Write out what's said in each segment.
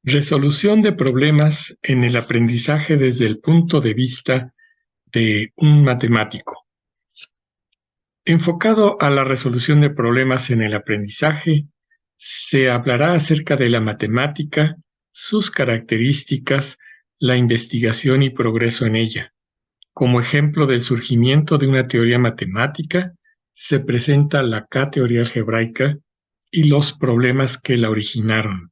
Resolución de problemas en el aprendizaje desde el punto de vista de un matemático. Enfocado a la resolución de problemas en el aprendizaje, se hablará acerca de la matemática, sus características, la investigación y progreso en ella. Como ejemplo del surgimiento de una teoría matemática, se presenta la K-teoría algebraica y los problemas que la originaron.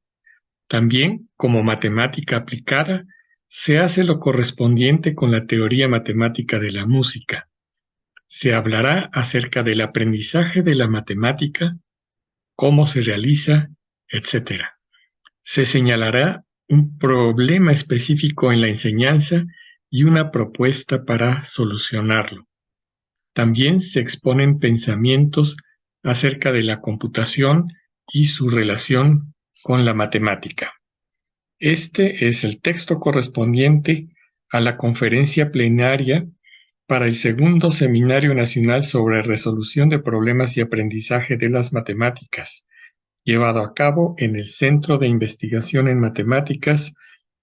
También, como matemática aplicada, se hace lo correspondiente con la teoría matemática de la música. Se hablará acerca del aprendizaje de la matemática, cómo se realiza, etc. Se señalará un problema específico en la enseñanza y una propuesta para solucionarlo. También se exponen pensamientos acerca de la computación y su relación con la matemática. Este es el texto correspondiente a la conferencia plenaria para el segundo Seminario Nacional sobre Resolución de Problemas y Aprendizaje de las Matemáticas, llevado a cabo en el Centro de Investigación en Matemáticas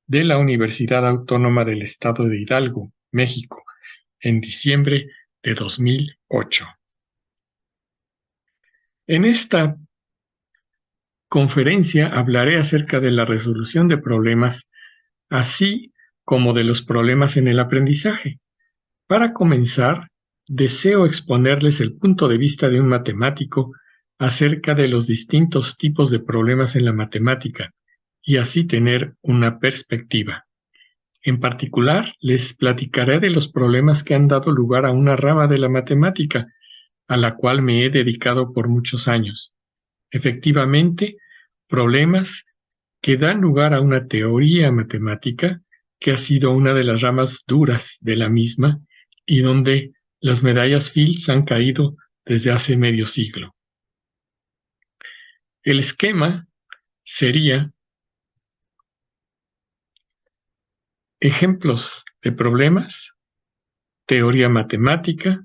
de la Universidad Autónoma del Estado de Hidalgo, México, en diciembre de 2008. En esta conferencia hablaré acerca de la resolución de problemas, así como de los problemas en el aprendizaje. Para comenzar, deseo exponerles el punto de vista de un matemático acerca de los distintos tipos de problemas en la matemática y así tener una perspectiva. En particular, les platicaré de los problemas que han dado lugar a una rama de la matemática, a la cual me he dedicado por muchos años. Efectivamente, problemas que dan lugar a una teoría matemática que ha sido una de las ramas duras de la misma y donde las medallas Fields han caído desde hace medio siglo. El esquema sería ejemplos de problemas, teoría matemática,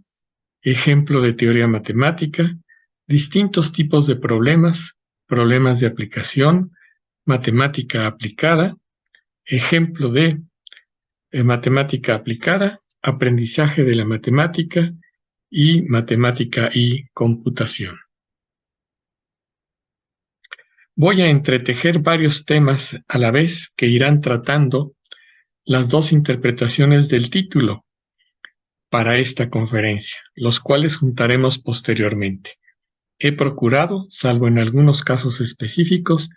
ejemplo de teoría matemática, distintos tipos de problemas, problemas de aplicación, matemática aplicada, ejemplo de matemática aplicada, aprendizaje de la matemática y matemática y computación. Voy a entretejer varios temas a la vez que irán tratando las dos interpretaciones del título para esta conferencia, los cuales juntaremos posteriormente. He procurado, salvo en algunos casos específicos,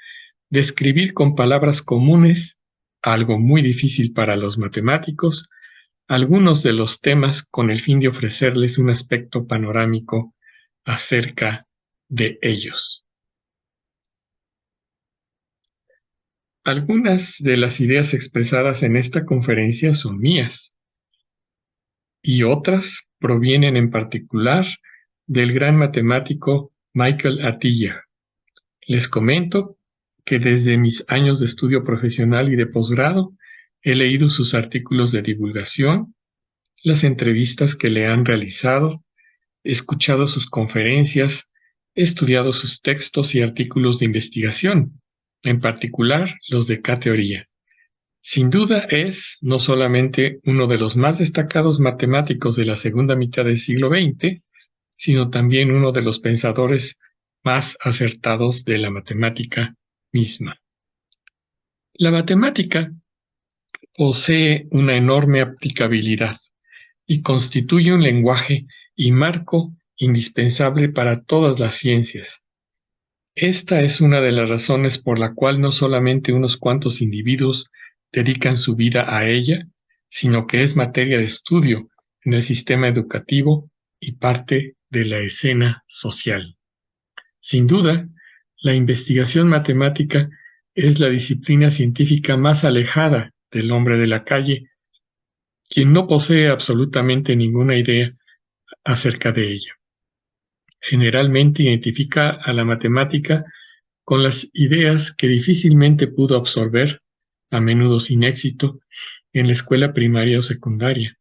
describir con palabras comunes, algo muy difícil para los matemáticos, algunos de los temas con el fin de ofrecerles un aspecto panorámico acerca de ellos. Algunas de las ideas expresadas en esta conferencia son mías y otras provienen en particular del gran matemático Michael Atiyah. Les comento que desde mis años de estudio profesional y de posgrado he leído sus artículos de divulgación, las entrevistas que le han realizado, he escuchado sus conferencias, he estudiado sus textos y artículos de investigación, en particular los de K-teoría. Sin duda es no solamente uno de los más destacados matemáticos de la segunda mitad del siglo XX, sino también uno de los pensadores más acertados de la matemática misma. La matemática posee una enorme aplicabilidad y constituye un lenguaje y marco indispensable para todas las ciencias. Esta es una de las razones por la cual no solamente unos cuantos individuos dedican su vida a ella, sino que es materia de estudio en el sistema educativo y parte de la escena social. Sin duda, la investigación matemática es la disciplina científica más alejada del hombre de la calle, quien no posee absolutamente ninguna idea acerca de ella. Generalmente identifica a la matemática con las ideas que difícilmente pudo absorber, a menudo sin éxito, en la escuela primaria o secundaria.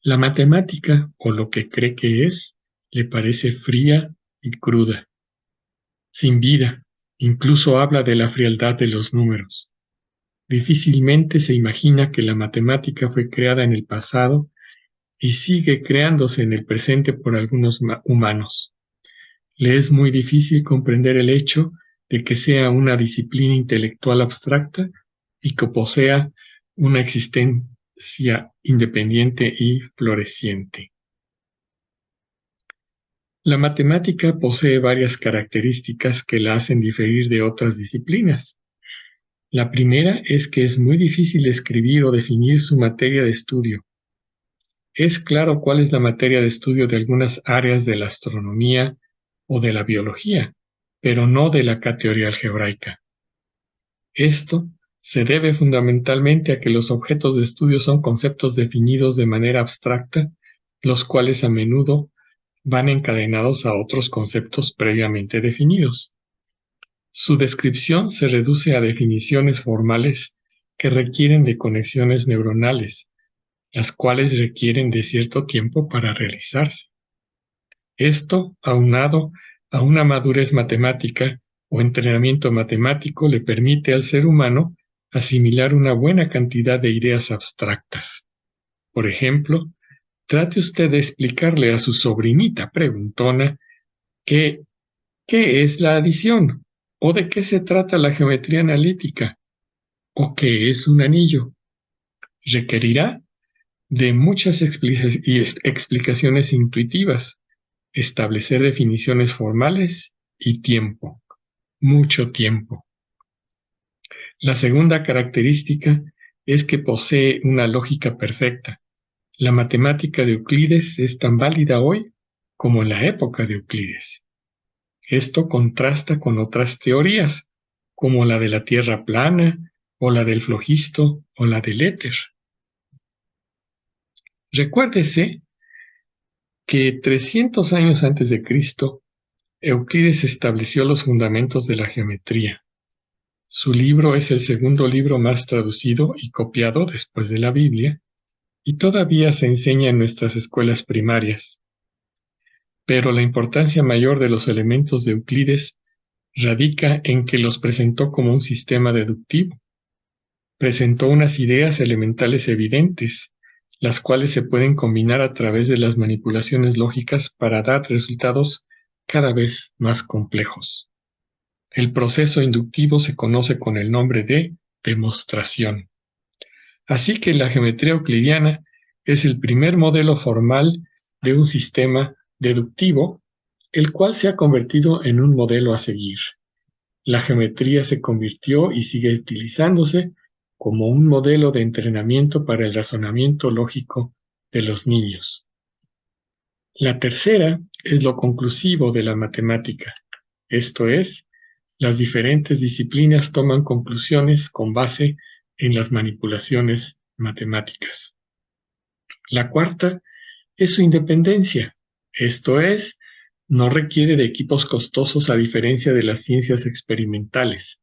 La matemática, o lo que cree que es, le parece fría y cruda, sin vida, incluso habla de la frialdad de los números. difícilmente se imagina que la matemática fue creada en el pasado y sigue creándose en el presente por algunos humanos. Le es muy difícil comprender el hecho de que sea una disciplina intelectual abstracta y que posea una existencia independiente y floreciente. La matemática posee varias características que la hacen diferir de otras disciplinas. La primera es que es muy difícil escribir o definir su materia de estudio. Es claro cuál es la materia de estudio de algunas áreas de la astronomía o de la biología, pero no de la teoría algebraica. Esto se debe fundamentalmente a que los objetos de estudio son conceptos definidos de manera abstracta, los cuales a menudo van encadenados a otros conceptos previamente definidos. Su descripción se reduce a definiciones formales que requieren de conexiones neuronales, las cuales requieren de cierto tiempo para realizarse. Esto, aunado a una madurez matemática o entrenamiento matemático, le permite al ser humano asimilar una buena cantidad de ideas abstractas. Por ejemplo, trate usted de explicarle a su sobrinita preguntona ¿qué es la adición? ¿O de qué se trata la geometría analítica? ¿O qué es un anillo? Requerirá de muchas explicaciones intuitivas, establecer definiciones formales y tiempo, mucho tiempo. La segunda característica es que posee una lógica perfecta. La matemática de Euclides es tan válida hoy como en la época de Euclides. Esto contrasta con otras teorías, como la de la Tierra plana, o la del flogisto, o la del éter. Recuérdese que 300 años antes de Cristo, Euclides estableció los fundamentos de la geometría. Su libro es el segundo libro más traducido y copiado después de la Biblia, y todavía se enseña en nuestras escuelas primarias. Pero la importancia mayor de los elementos de Euclides radica en que los presentó como un sistema deductivo. Presentó unas ideas elementales evidentes, las cuales se pueden combinar a través de las manipulaciones lógicas para dar resultados cada vez más complejos. El proceso inductivo se conoce con el nombre de demostración. Así que la geometría euclidiana es el primer modelo formal de un sistema deductivo, el cual se ha convertido en un modelo a seguir. La geometría se convirtió y sigue utilizándose como un modelo de entrenamiento para el razonamiento lógico de los niños. La tercera es lo conclusivo de la matemática, esto es, las diferentes disciplinas toman conclusiones con base en las manipulaciones matemáticas. La cuarta es su independencia, esto es, no requiere de equipos costosos a diferencia de las ciencias experimentales.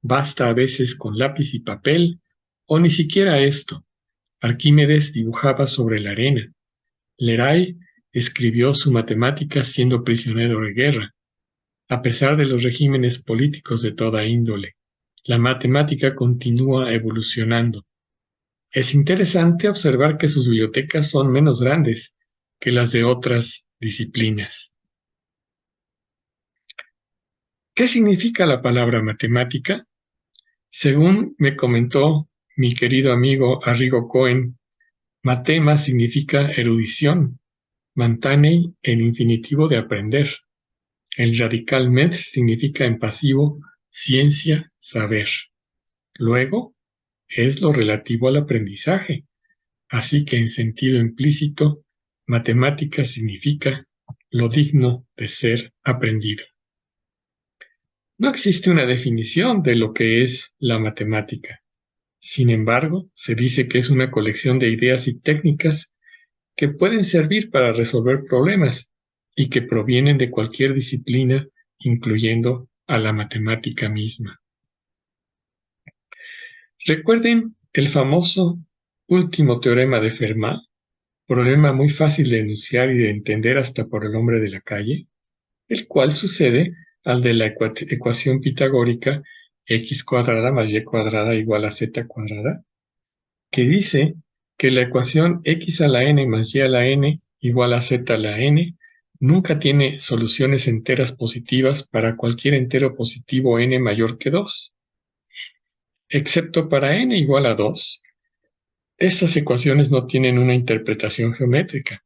Basta a veces con lápiz y papel, o ni siquiera esto. Arquímedes dibujaba sobre la arena. Leray escribió su matemática siendo prisionero de guerra. A pesar de los regímenes políticos de toda índole, la matemática continúa evolucionando. Es interesante observar que sus bibliotecas son menos grandes que las de otras disciplinas. ¿Qué significa la palabra matemática? Según me comentó mi querido amigo Arrigo Cohen, matema significa erudición, mantanei en infinitivo de aprender. El radical met significa en pasivo ciencia, saber. Luego, es lo relativo al aprendizaje, así que en sentido implícito, matemática significa lo digno de ser aprendido. No existe una definición de lo que es la matemática. Sin embargo, se dice que es una colección de ideas y técnicas que pueden servir para resolver problemas y que provienen de cualquier disciplina, incluyendo a la matemática misma. Recuerden el famoso último teorema de Fermat, problema muy fácil de enunciar y de entender hasta por el hombre de la calle, el cual sucede al de la ecuación pitagórica x cuadrada más y cuadrada igual a z cuadrada, que dice que la ecuación x a la n más y a la n igual a z a la n nunca tiene soluciones enteras positivas para cualquier entero positivo n mayor que 2. Excepto para n igual a 2, estas ecuaciones no tienen una interpretación geométrica.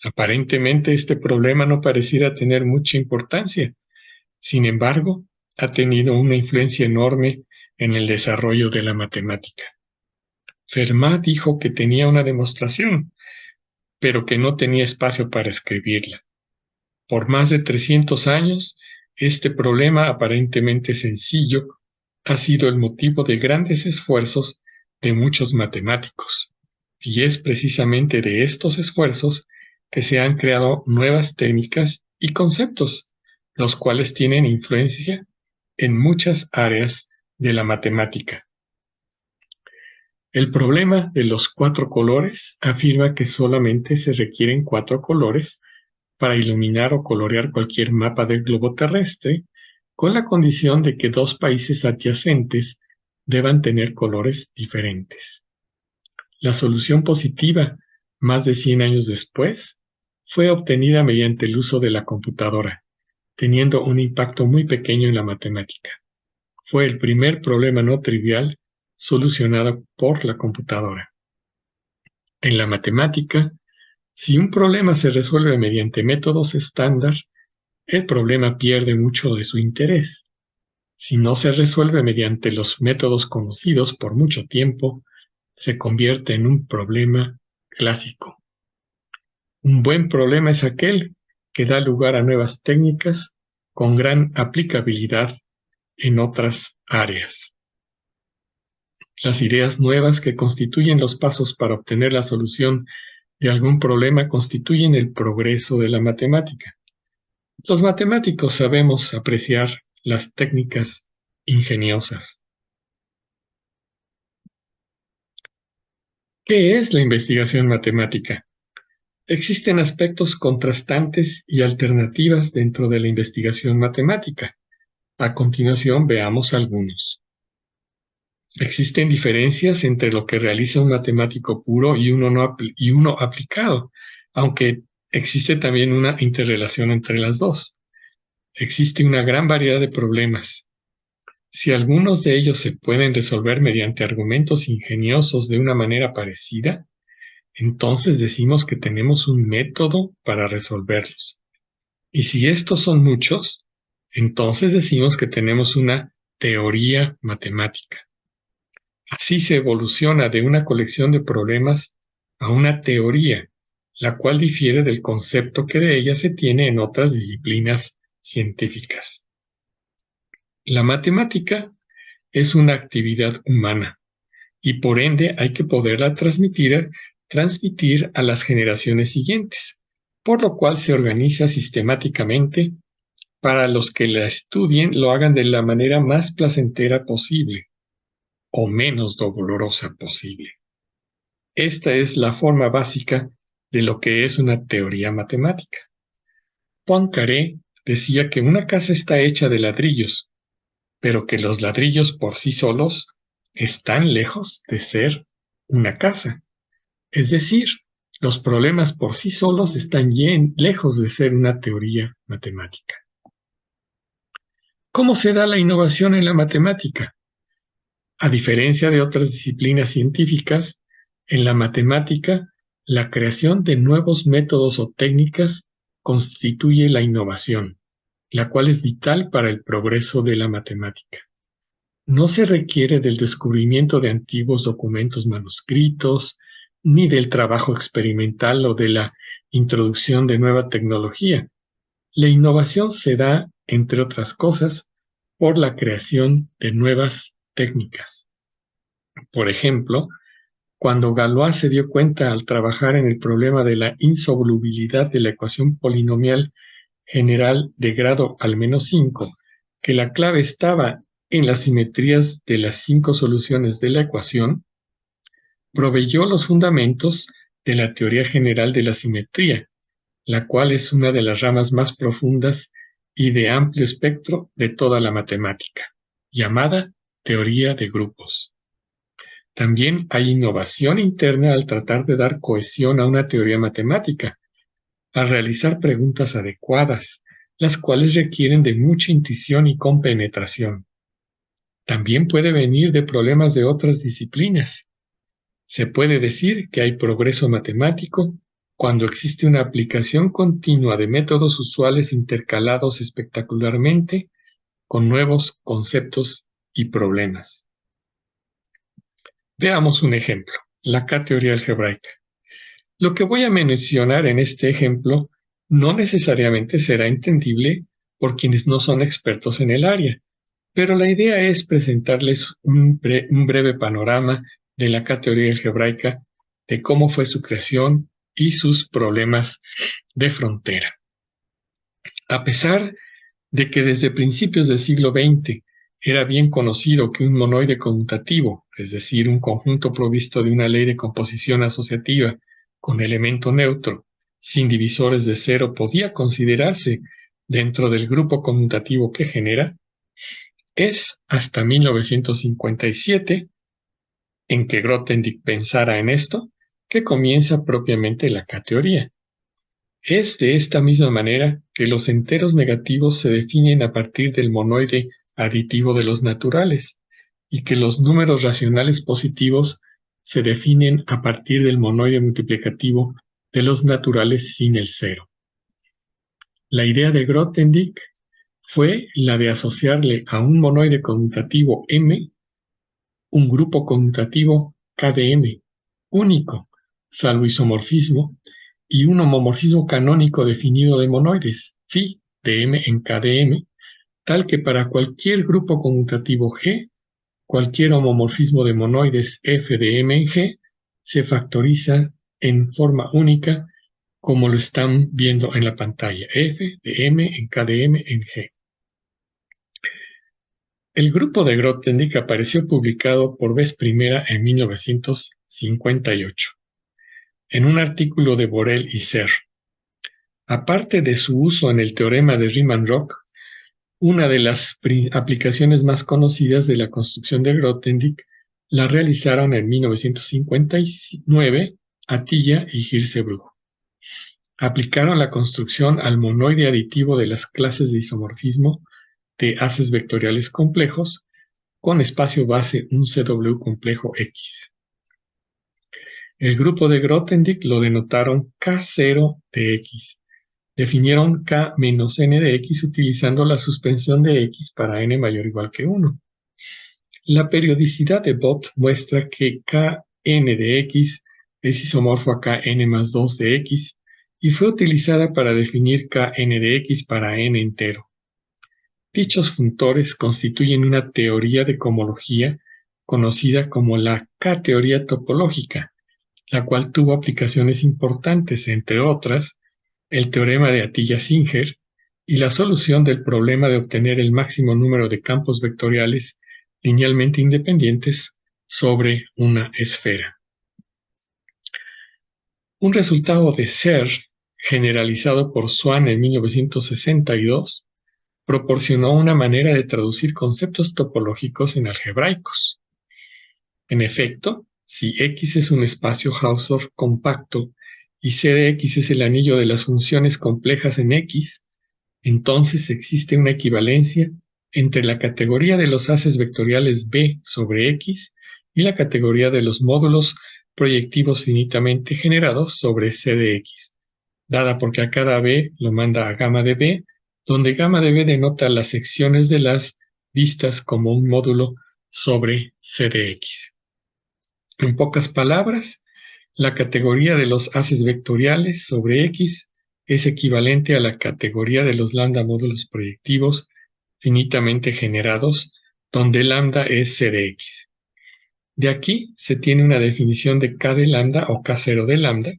Aparentemente este problema no pareciera tener mucha importancia. Sin embargo, ha tenido una influencia enorme en el desarrollo de la matemática. Fermat dijo que tenía una demostración, pero que no tenía espacio para escribirla. Por más de 300 años, este problema aparentemente sencillo ha sido el motivo de grandes esfuerzos de muchos matemáticos. Y es precisamente de estos esfuerzos que se han creado nuevas técnicas y conceptos, los cuales tienen influencia en muchas áreas de la matemática. El problema de los 4 colores afirma que solamente se requieren 4 colores para iluminar o colorear cualquier mapa del globo terrestre, con la condición de que 2 países adyacentes deban tener colores diferentes. La solución positiva, más de 100 años después, fue obtenida mediante el uso de la computadora, teniendo un impacto muy pequeño en la matemática. Fue el primer problema no trivial solucionado por la computadora. En la matemática, si un problema se resuelve mediante métodos estándar, el problema pierde mucho de su interés. Si no se resuelve mediante los métodos conocidos por mucho tiempo, se convierte en un problema clásico. Un buen problema es aquel que da lugar a nuevas técnicas con gran aplicabilidad en otras áreas. Las ideas nuevas que constituyen los pasos para obtener la solución de algún problema constituyen el progreso de la matemática. Los matemáticos sabemos apreciar las técnicas ingeniosas. ¿Qué es la investigación matemática? Existen aspectos contrastantes y alternativas dentro de la investigación matemática. A continuación veamos algunos. Existen diferencias entre lo que realiza un matemático puro y uno aplicado, aunque existe también una interrelación entre las dos. Existe una gran variedad de problemas. Si algunos de ellos se pueden resolver mediante argumentos ingeniosos de una manera parecida, entonces decimos que tenemos un método para resolverlos. Y si estos son muchos, entonces decimos que tenemos una teoría matemática. Así se evoluciona de una colección de problemas a una teoría, la cual difiere del concepto que de ella se tiene en otras disciplinas científicas. La matemática es una actividad humana y por ende hay que poderla transmitir a las generaciones siguientes, por lo cual se organiza sistemáticamente para los que la estudien lo hagan de la manera más placentera posible o menos dolorosa posible. Esta es la forma básica de lo que es una teoría matemática. Poincaré decía que una casa está hecha de ladrillos, pero que los ladrillos por sí solos están lejos de ser una casa. Es decir, los problemas por sí solos están lejos de ser una teoría matemática. ¿Cómo se da la innovación en la matemática? A diferencia de otras disciplinas científicas, en la matemática, la creación de nuevos métodos o técnicas constituye la innovación, la cual es vital para el progreso de la matemática. No se requiere del descubrimiento de antiguos documentos manuscritos, ni del trabajo experimental o de la introducción de nueva tecnología. La innovación se da, entre otras cosas, por la creación de nuevas técnicas. Por ejemplo, cuando Galois se dio cuenta al trabajar en el problema de la insolubilidad de la ecuación polinomial general de grado al menos 5, que la clave estaba en las simetrías de las 5 soluciones de la ecuación, proveyó los fundamentos de la teoría general de la simetría, la cual es una de las ramas más profundas y de amplio espectro de toda la matemática. llamada teoría de grupos. También hay innovación interna al tratar de dar cohesión a una teoría matemática, al realizar preguntas adecuadas, las cuales requieren de mucha intuición y compenetración. También puede venir de problemas de otras disciplinas. Se puede decir que hay progreso matemático cuando existe una aplicación continua de métodos usuales intercalados espectacularmente con nuevos conceptos y problemas. Veamos un ejemplo, la K-teoría algebraica. Lo que voy a mencionar en este ejemplo no necesariamente será entendible por quienes no son expertos en el área, pero la idea es presentarles un breve panorama de la K-teoría algebraica, de cómo fue su creación y sus problemas de frontera. A pesar de que desde principios del siglo XX era bien conocido que un monoide conmutativo, es decir, un conjunto provisto de una ley de composición asociativa con elemento neutro, sin divisores de cero, podía considerarse dentro del grupo conmutativo que genera, es hasta 1957, en que Grothendieck pensara en esto, que comienza propiamente la K-teoría. Es de esta misma manera que los enteros negativos se definen a partir del monoide aditivo de los naturales, y que los números racionales positivos se definen a partir del monoide multiplicativo de los naturales sin el cero. La idea de Grothendieck fue la de asociarle a un monoide conmutativo M un grupo conmutativo K de M, único, salvo isomorfismo, y un homomorfismo canónico definido de monoides, phi de M en K de M, tal que para cualquier grupo conmutativo G, cualquier homomorfismo de monoides F de M en G se factoriza en forma única, como lo están viendo en la pantalla, F de M en K de M en G. El grupo de Grothendieck apareció publicado por vez primera en 1958, en un artículo de Borel y Serre. Aparte de su uso en el teorema de Riemann-Roch, una de las aplicaciones más conocidas de la construcción de Grothendieck la realizaron en 1959 Atiyah y Hirzebruch. Aplicaron la construcción al monoide aditivo de las clases de isomorfismo de haces vectoriales complejos con espacio base un CW complejo X. El grupo de Grothendieck lo denotaron K0 de X. Definieron K menos n de X utilizando la suspensión de X para n mayor o igual que 1. La periodicidad de Bott muestra que Kn de X es isomorfo a Kn más 2 de X y fue utilizada para definir Kn de X para n entero. Dichos funtores constituyen una teoría de cohomología conocida como la K-teoría topológica, la cual tuvo aplicaciones importantes, entre otras, el teorema de Atiyah-Singer y la solución del problema de obtener el máximo número de campos vectoriales linealmente independientes sobre una esfera. Un resultado de Serre, generalizado por Swan en 1962, proporcionó una manera de traducir conceptos topológicos en algebraicos. En efecto, si X es un espacio Hausdorff compacto y C de X es el anillo de las funciones complejas en X, entonces existe una equivalencia entre la categoría de los haces vectoriales B sobre X y la categoría de los módulos proyectivos finitamente generados sobre C de X, dada porque a cada B lo manda a gamma de B, donde gamma de B denota las secciones de las vistas como un módulo sobre C de X. En pocas palabras, la categoría de los haces vectoriales sobre X es equivalente a la categoría de los lambda módulos proyectivos finitamente generados, donde lambda es C de X. De aquí se tiene una definición de K de lambda o K0 de lambda,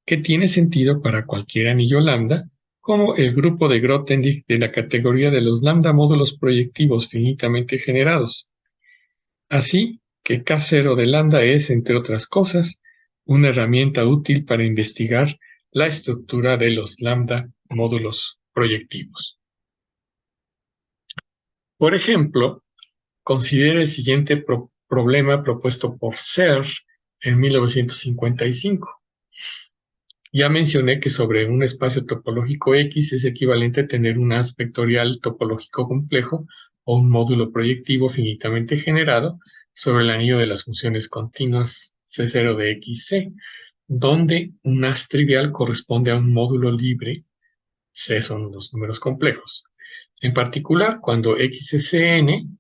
que tiene sentido para cualquier anillo lambda, como el grupo de Grothendieck de la categoría de los lambda módulos proyectivos finitamente generados. Así que K0 de lambda es, entre otras cosas, una herramienta útil para investigar la estructura de los lambda módulos proyectivos. Por ejemplo, Considere el siguiente problema propuesto por Serre en 1955. Ya mencioné que sobre un espacio topológico X es equivalente a tener un haz vectorial topológico complejo o un módulo proyectivo finitamente generado sobre el anillo de las funciones continuas C0 de XC, donde un haz trivial corresponde a un módulo libre, C son los números complejos. En particular, cuando X es Cn,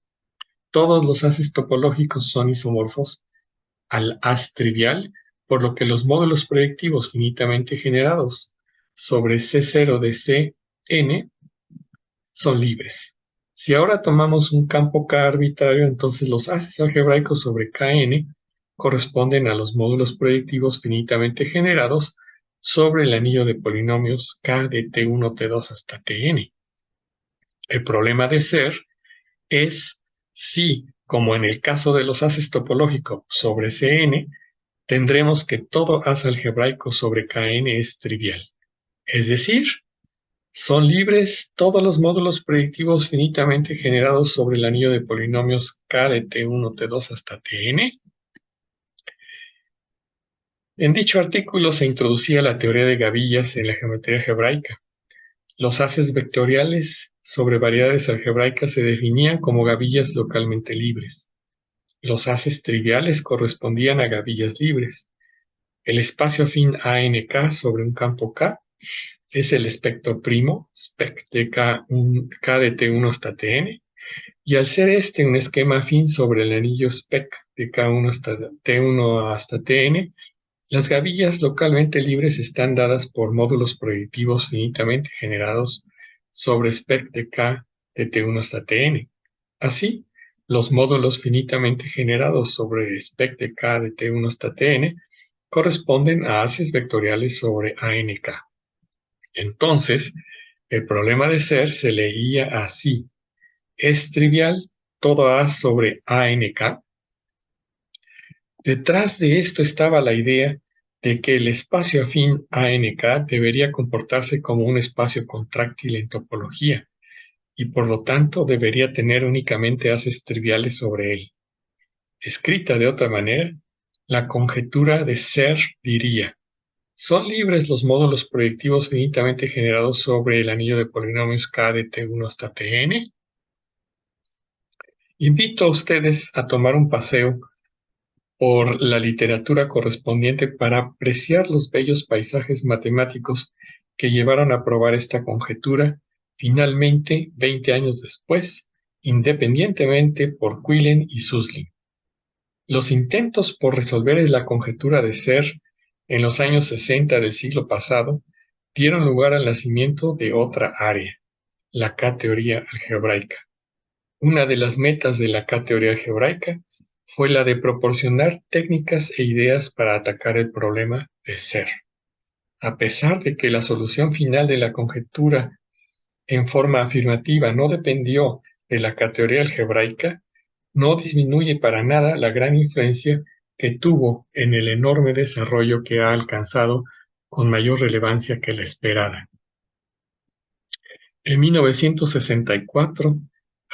todos los haces topológicos son isomorfos al haz trivial, por lo que los módulos proyectivos finitamente generados sobre C0 de Cn son libres. Si ahora tomamos un campo K arbitrario, entonces los haces algebraicos sobre Kn corresponden a los módulos proyectivos finitamente generados sobre el anillo de polinomios K de T1, T2 hasta Tn. El problema de Serre es si, como en el caso de los haces topológicos sobre Cn, tendremos que todo haz algebraico sobre Kn es trivial. Es decir, son libres todos los módulos proyectivos finitamente generados sobre el anillo de polinomios K de T1, T2 hasta Tn. En dicho artículo se introducía la teoría de gavillas en la geometría algebraica. Los haces vectoriales sobre variedades algebraicas se definían como gavillas localmente libres. Los haces triviales correspondían a gavillas libres. El espacio afín ANK sobre un campo K es el espectro primo, spec de K de T1 hasta Tn, y al ser este un esquema afín sobre el anillo spec de K1 hasta T1 hasta Tn, las gavillas localmente libres están dadas por módulos proyectivos finitamente generados sobre spec de K de T1 hasta Tn. Así, los módulos finitamente generados sobre spec de K de T1 hasta Tn corresponden a haces vectoriales sobre ANK. Entonces, el problema de Serre se leía así: ¿es trivial todo A sobre ANK? Detrás de esto estaba la idea de que el espacio afín ANK debería comportarse como un espacio contráctil en topología, y por lo tanto debería tener únicamente haces triviales sobre él. Escrita de otra manera, la conjetura de Serre diría: ¿son libres los módulos proyectivos finitamente generados sobre el anillo de polinomios K de T1 hasta Tn? Invito a ustedes a tomar un paseo por la literatura correspondiente para apreciar los bellos paisajes matemáticos que llevaron a probar esta conjetura, finalmente, 20 años después, independientemente por Quillen y Suslin. Los intentos por resolver la conjetura de Serre en los años 60 del siglo pasado dieron lugar al nacimiento de otra área, la K-teoría algebraica. Una de las metas de la K-teoría algebraica fue la de proporcionar técnicas e ideas para atacar el problema de Serre. A pesar de que la solución final de la conjetura en forma afirmativa no dependió de la K-teoría algebraica, no disminuye para nada la gran influencia que tuvo en el enorme desarrollo que ha alcanzado con mayor relevancia que la esperada. En 1964,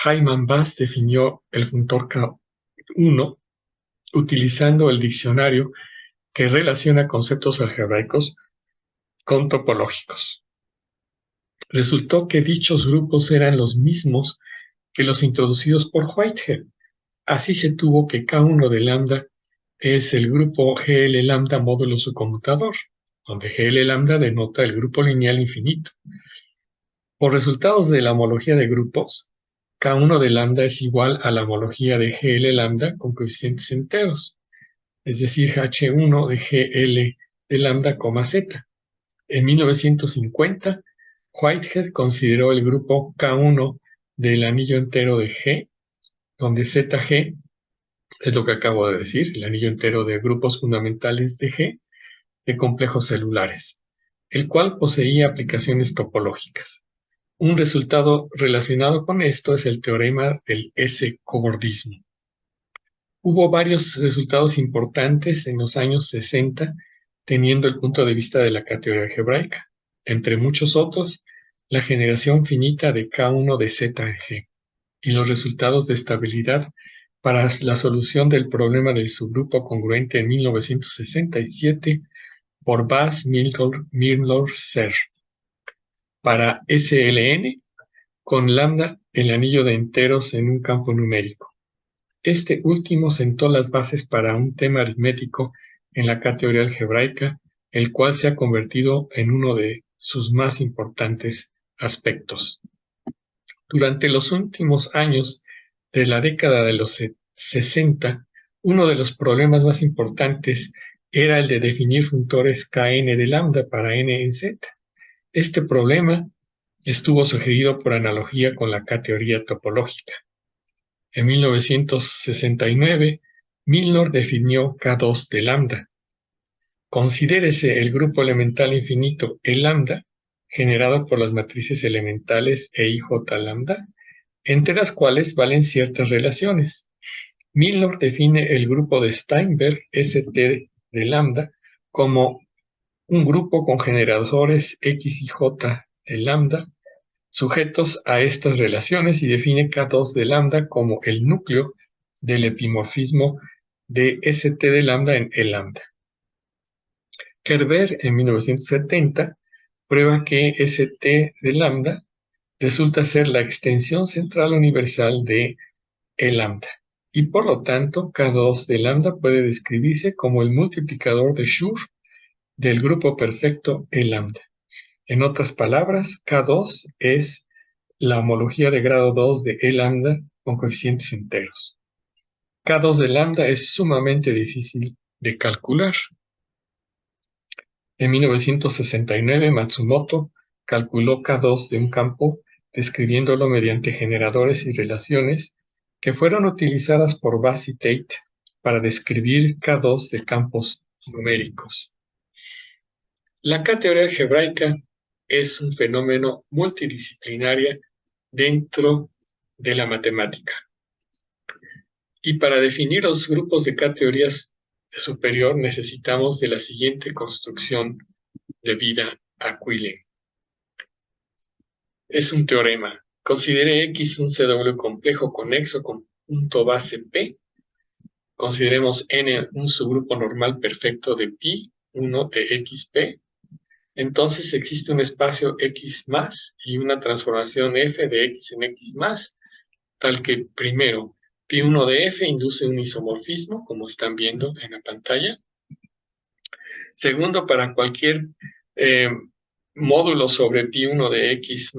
Hyman Bass definió el funtor K1 utilizando el diccionario que relaciona conceptos algebraicos con topológicos. Resultó que dichos grupos eran los mismos que los introducidos por Whitehead. Así se tuvo que K1 de lambda es el grupo GL lambda módulo su conmutador, donde GL lambda denota el grupo lineal infinito. Por resultados de la homología de grupos, K1 de lambda es igual a la homología de GL lambda con coeficientes enteros, es decir, H1 de GL de lambda, Z. En 1950, Whitehead consideró el grupo K1 del anillo entero de G, donde ZG es lo que acabo de decir, el anillo entero de grupos fundamentales de G de complejos celulares, el cual poseía aplicaciones topológicas. Un resultado relacionado con esto es el teorema del S-cobordismo. Hubo varios resultados importantes en los años 60 teniendo el punto de vista de la K-teoría algebraica, entre muchos otros, la generación finita de K1 de ZG. y los resultados de estabilidad para la solución del problema del subgrupo congruente en 1967 por Bas, Milnor, Serre. Para SLN, con lambda el anillo de enteros en un campo numérico. Este último sentó las bases para un tema aritmético en la K-teoría algebraica, el cual se ha convertido en uno de sus más importantes aspectos. Durante los últimos años de la década de los 60, uno de los problemas más importantes era el de definir funtores Kn de lambda para n en Z. Este problema estuvo sugerido por analogía con la K-teoría topológica. En 1969, Milnor definió K2 de lambda. Considérese el grupo elemental infinito E lambda, generado por las matrices elementales E y J lambda, entre las cuales valen ciertas relaciones. Milnor define el grupo de Steinberg St de lambda como un grupo con generadores X y J de lambda sujetos a estas relaciones y define K2 de lambda como el núcleo del epimorfismo de St de lambda en E lambda. Kerber en 1970 prueba que St de lambda resulta ser la extensión central universal de E lambda y por lo tanto K2 de lambda puede describirse como el multiplicador de Schur del grupo perfecto E lambda. En otras palabras, K2 es la homología de grado 2 de E lambda con coeficientes enteros. K2 de lambda es sumamente difícil de calcular. En 1969, Matsumoto calculó K2 de un campo describiéndolo mediante generadores y relaciones que fueron utilizadas por Bas y Tate para describir K2 de campos numéricos. La K-teoría algebraica es un fenómeno multidisciplinario dentro de la matemática. Y para definir los grupos de K-teorías superior necesitamos de la siguiente construcción debida a Quillen. Es un teorema. Considere X un CW complejo conexo con punto base P. Consideremos N un subgrupo normal perfecto de pi, 1 de XP. Entonces existe un espacio X más y una transformación F de X en X más, tal que primero, pi1 de F induce un isomorfismo, como están viendo en la pantalla. Segundo, para cualquier módulo sobre pi1 de X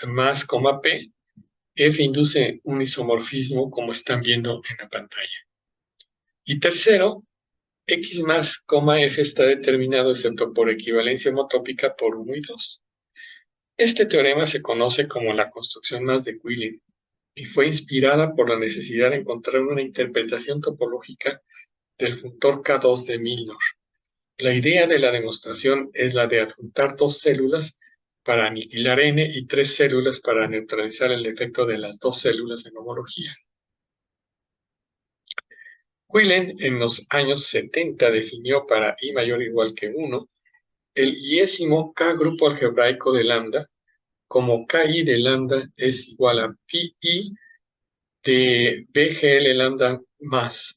más, P, F induce un isomorfismo, como están viendo en la pantalla. Y tercero, X más, F está determinado, excepto por equivalencia homotópica, por 1 y 2. Este teorema se conoce como la construcción más de Quillen y fue inspirada por la necesidad de encontrar una interpretación topológica del funtor K2 de Milnor. La idea de la demostración es la de adjuntar 2 células para aniquilar N y 3 células para neutralizar el efecto de las 2 células en homología. Quillen en los años 70 definió para I mayor o igual que 1 el iésimo K grupo algebraico de lambda como KI de lambda es igual a pi de BGL lambda más.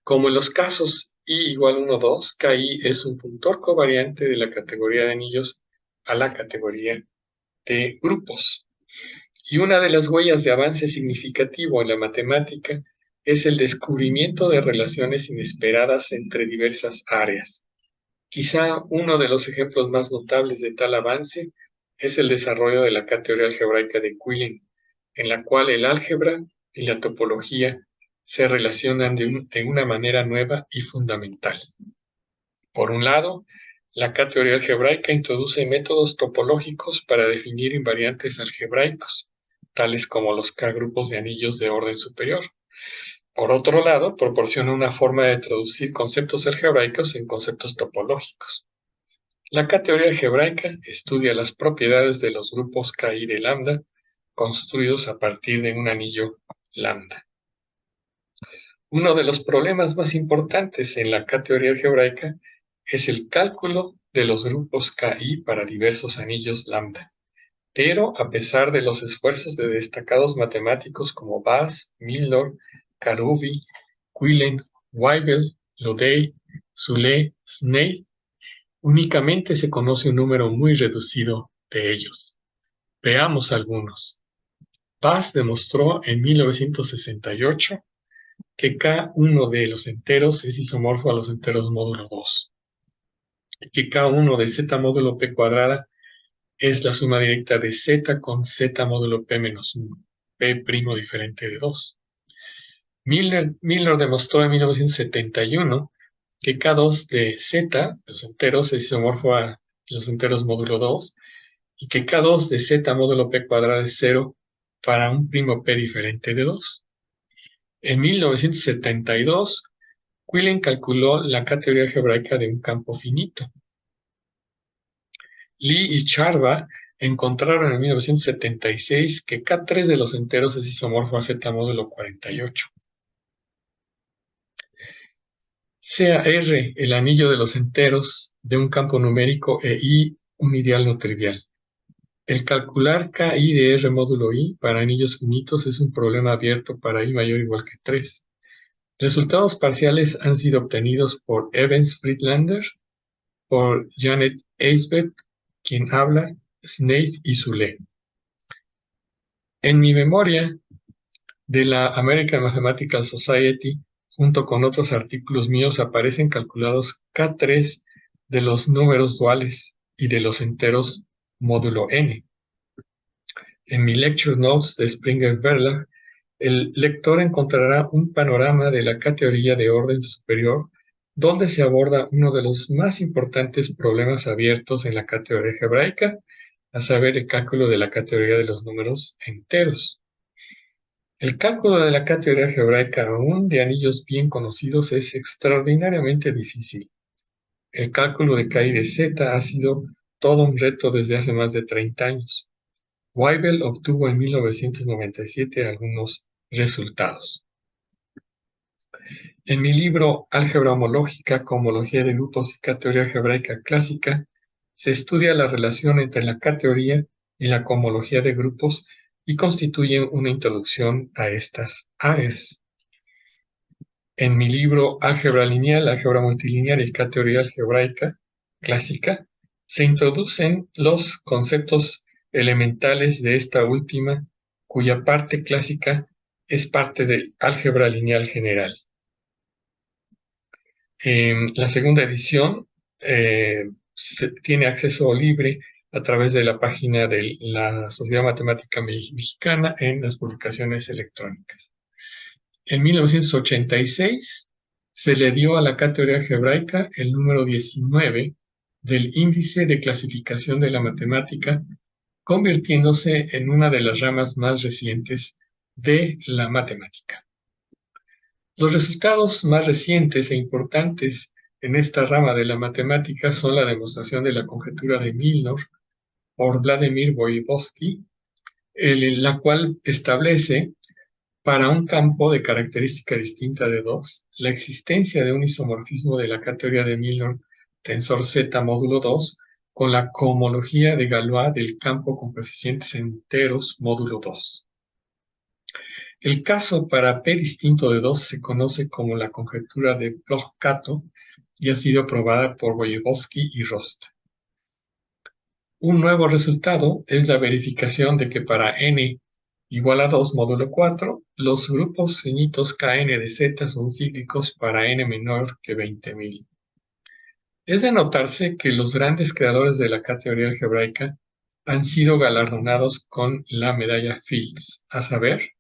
Como en los casos I igual 1, 2, KI es un funtor covariante de la categoría de anillos a la categoría de grupos. Y una de las huellas de avance significativo en la matemática es el descubrimiento de relaciones inesperadas entre diversas áreas. Quizá uno de los ejemplos más notables de tal avance es el desarrollo de la K-teoría algebraica de Quillen, en la cual el álgebra y la topología se relacionan de una manera nueva y fundamental. Por un lado, la K-teoría algebraica introduce métodos topológicos para definir invariantes algebraicos, tales como los K-grupos de anillos de orden superior. Por otro lado, proporciona una forma de traducir conceptos algebraicos en conceptos topológicos. La K-teoría algebraica estudia las propiedades de los grupos KI de lambda construidos a partir de un anillo lambda. Uno de los problemas más importantes en la K-teoría algebraica es el cálculo de los grupos KI para diversos anillos lambda. Pero a pesar de los esfuerzos de destacados matemáticos como Bass, Milnor, Karoubi, Quillen, Waibel, Lodey, Soule, Snaith, únicamente se conoce un número muy reducido de ellos. Veamos algunos. Bass demostró en 1968 que K1 de los enteros es isomorfo a los enteros módulo 2, y que K1 de Z módulo P cuadrada es la suma directa de Z con Z módulo P menos 1, P' diferente de 2. Milnor demostró en 1971 que K2 de Z, los enteros, es isomorfo a los enteros módulo 2, y que K2 de Z módulo P cuadrada es 0 para un primo P diferente de 2. En 1972, Quillen calculó la K-teoría algebraica de un campo finito. Lee y Charba encontraron en 1976 que K3 de los enteros es isomorfo a Z módulo 48. Sea R el anillo de los enteros de un campo numérico e I un ideal no trivial. El calcular KI de R módulo I para anillos finitos es un problema abierto para I mayor o igual que 3. Resultados parciales han sido obtenidos por Evans Friedlander, por Janet Eisbeth, quien habla, Snaith y Soule. En mi memoria de la American Mathematical Society, junto con otros artículos míos, aparecen calculados K3 de los números duales y de los enteros módulo n. En mi Lecture Notes de Springer Verlag, el lector encontrará un panorama de la K-teoría de orden superior, donde se aborda uno de los más importantes problemas abiertos en la K-teoría algebraica, a saber, el cálculo de la K-teoría de los números enteros. El cálculo de la K-teoría algebraica, aún de anillos bien conocidos, es extraordinariamente difícil. El cálculo de K y de Z ha sido todo un reto desde hace más de 30 años. Waibel obtuvo en 1997 algunos resultados. En mi libro Álgebra homológica, cohomología de grupos y K-teoría algebraica clásica, se estudia la relación entre la K-teoría y la cohomología de grupos y constituyen una introducción a estas áreas. En mi libro Álgebra lineal, álgebra multilineal y K-teoría algebraica clásica, se introducen los conceptos elementales de esta última, cuya parte clásica es parte del álgebra lineal general. La segunda edición tiene acceso libre a través de la página de la Sociedad Matemática Mexicana en las publicaciones electrónicas. En 1986 se le dio a la K-teoría algebraica el número 19 del Índice de Clasificación de la Matemática, convirtiéndose en una de las ramas más recientes de la matemática. Los resultados más recientes e importantes en esta rama de la matemática son la demostración de la conjetura de Milnor por Vladimir Voevodsky, la cual establece para un campo de característica distinta de 2, la existencia de un isomorfismo de la K-teoría de Milnor tensor Z módulo 2 con la cohomología de Galois del campo con coeficientes enteros módulo 2. El caso para P distinto de 2 se conoce como la conjetura de Bloch-Kato y ha sido probada por Voevodsky y Rost. Un nuevo resultado es la verificación de que para n igual a 2 módulo 4, los grupos finitos Kn de Z son cíclicos para n menor que 20.000. Es de notarse que los grandes creadores de la K-teoría algebraica han sido galardonados con la medalla Fields, a saber,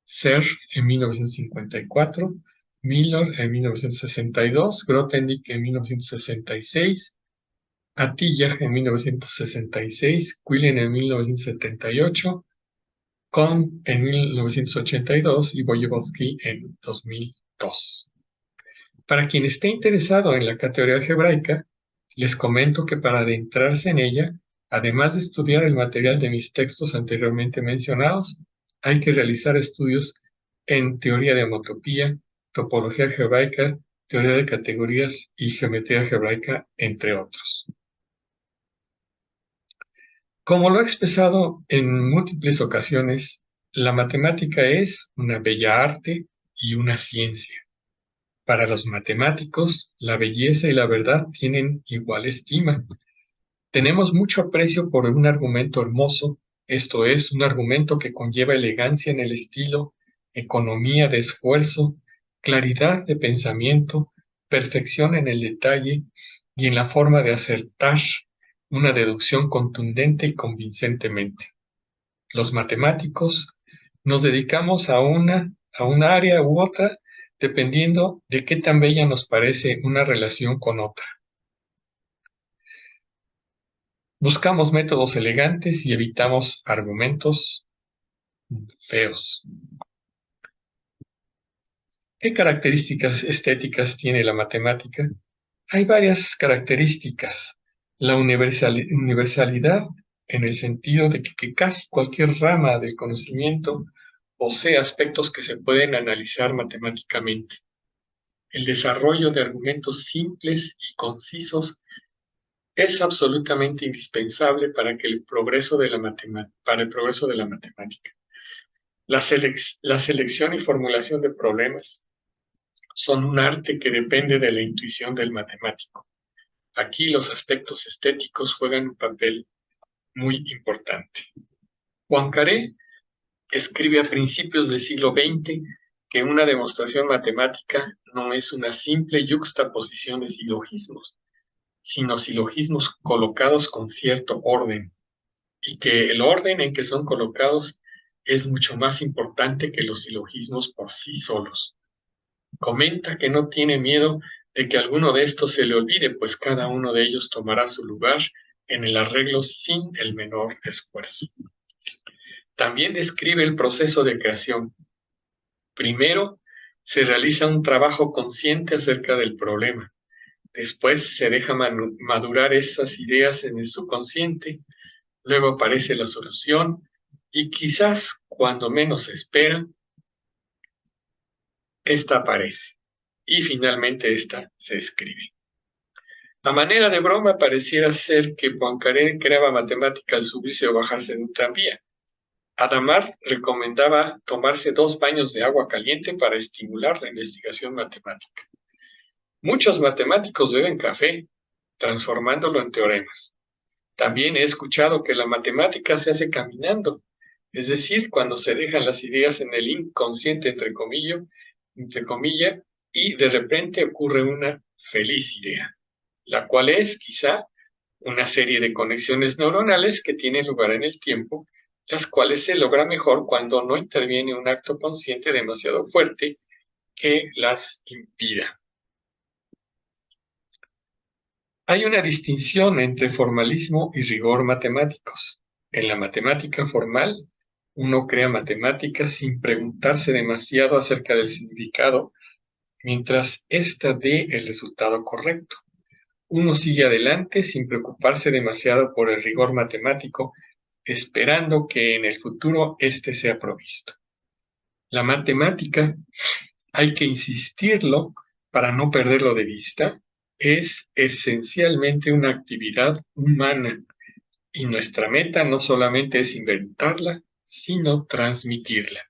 Serre en 1954, Milnor en 1962, Grothendieck en 1966, Atiyah en 1966, Quillen en 1978, Kohn en 1982 y Voevodsky en 2002. Para quien esté interesado en la K-teoría algebraica, les comento que para adentrarse en ella, además de estudiar el material de mis textos anteriormente mencionados, hay que realizar estudios en teoría de homotopía, topología algebraica, teoría de categorías y geometría algebraica, entre otros. Como lo he expresado en múltiples ocasiones, la matemática es una bella arte y una ciencia. Para los matemáticos, la belleza y la verdad tienen igual estima. Tenemos mucho aprecio por un argumento hermoso, esto es, un argumento que conlleva elegancia en el estilo, economía de esfuerzo, claridad de pensamiento, perfección en el detalle y en la forma de acertar una deducción contundente y convincentemente. Los matemáticos nos dedicamos a una área u otra, dependiendo de qué tan bella nos parece una relación con otra. Buscamos métodos elegantes y evitamos argumentos feos. ¿Qué características estéticas tiene la matemática? Hay varias características. La universalidad en el sentido de que casi cualquier rama del conocimiento posee aspectos que se pueden analizar matemáticamente. El desarrollo de argumentos simples y concisos es absolutamente indispensable para el progreso de la matemática. La selección y formulación de problemas son un arte que depende de la intuición del matemático. Aquí los aspectos estéticos juegan un papel muy importante. Poincaré escribe a principios del siglo XX que una demostración matemática no es una simple yuxtaposición de silogismos, sino silogismos colocados con cierto orden, y que el orden en que son colocados es mucho más importante que los silogismos por sí solos. Comenta que no tiene miedo de que alguno de estos se le olvide, pues cada uno de ellos tomará su lugar en el arreglo sin el menor esfuerzo. También describe el proceso de creación. Primero, se realiza un trabajo consciente acerca del problema. Después se deja madurar esas ideas en el subconsciente. Luego aparece la solución y quizás cuando menos se espera, esta aparece. Y finalmente esta se escribe. A manera de broma pareciera ser que Poincaré creaba matemática al subirse o bajarse de un tranvía. Adamar recomendaba tomarse 2 baños de agua caliente para estimular la investigación matemática. Muchos matemáticos beben café, transformándolo en teoremas. También he escuchado que la matemática se hace caminando, es decir, cuando se dejan las ideas en el inconsciente, entre comillas, y de repente ocurre una feliz idea, la cual es quizá una serie de conexiones neuronales que tienen lugar en el tiempo, las cuales se logra mejor cuando no interviene un acto consciente demasiado fuerte que las impida. Hay una distinción entre formalismo y rigor matemáticos. En la matemática formal, uno crea matemáticas sin preguntarse demasiado acerca del significado, mientras ésta dé el resultado correcto. Uno sigue adelante sin preocuparse demasiado por el rigor matemático, esperando que en el futuro éste sea provisto. La matemática, hay que insistirlo para no perderlo de vista, es esencialmente una actividad humana y nuestra meta no solamente es inventarla, sino transmitirla.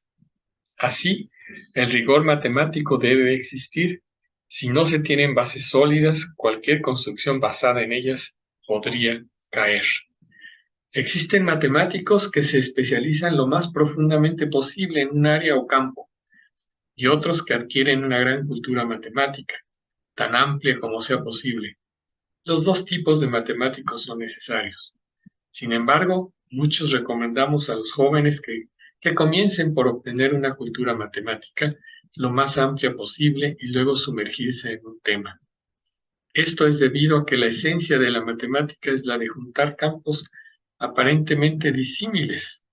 Así, el rigor matemático debe existir. Si no se tienen bases sólidas, cualquier construcción basada en ellas podría caer. Existen matemáticos que se especializan lo más profundamente posible en un área o campo, y otros que adquieren una gran cultura matemática, tan amplia como sea posible. Los dos tipos de matemáticos son necesarios. Sin embargo, muchos recomendamos a los jóvenes que comiencen por obtener una cultura matemática lo más amplia posible y luego sumergirse en un tema. Esto es debido a que la esencia de la matemática es la de juntar campos aparentemente disímiles.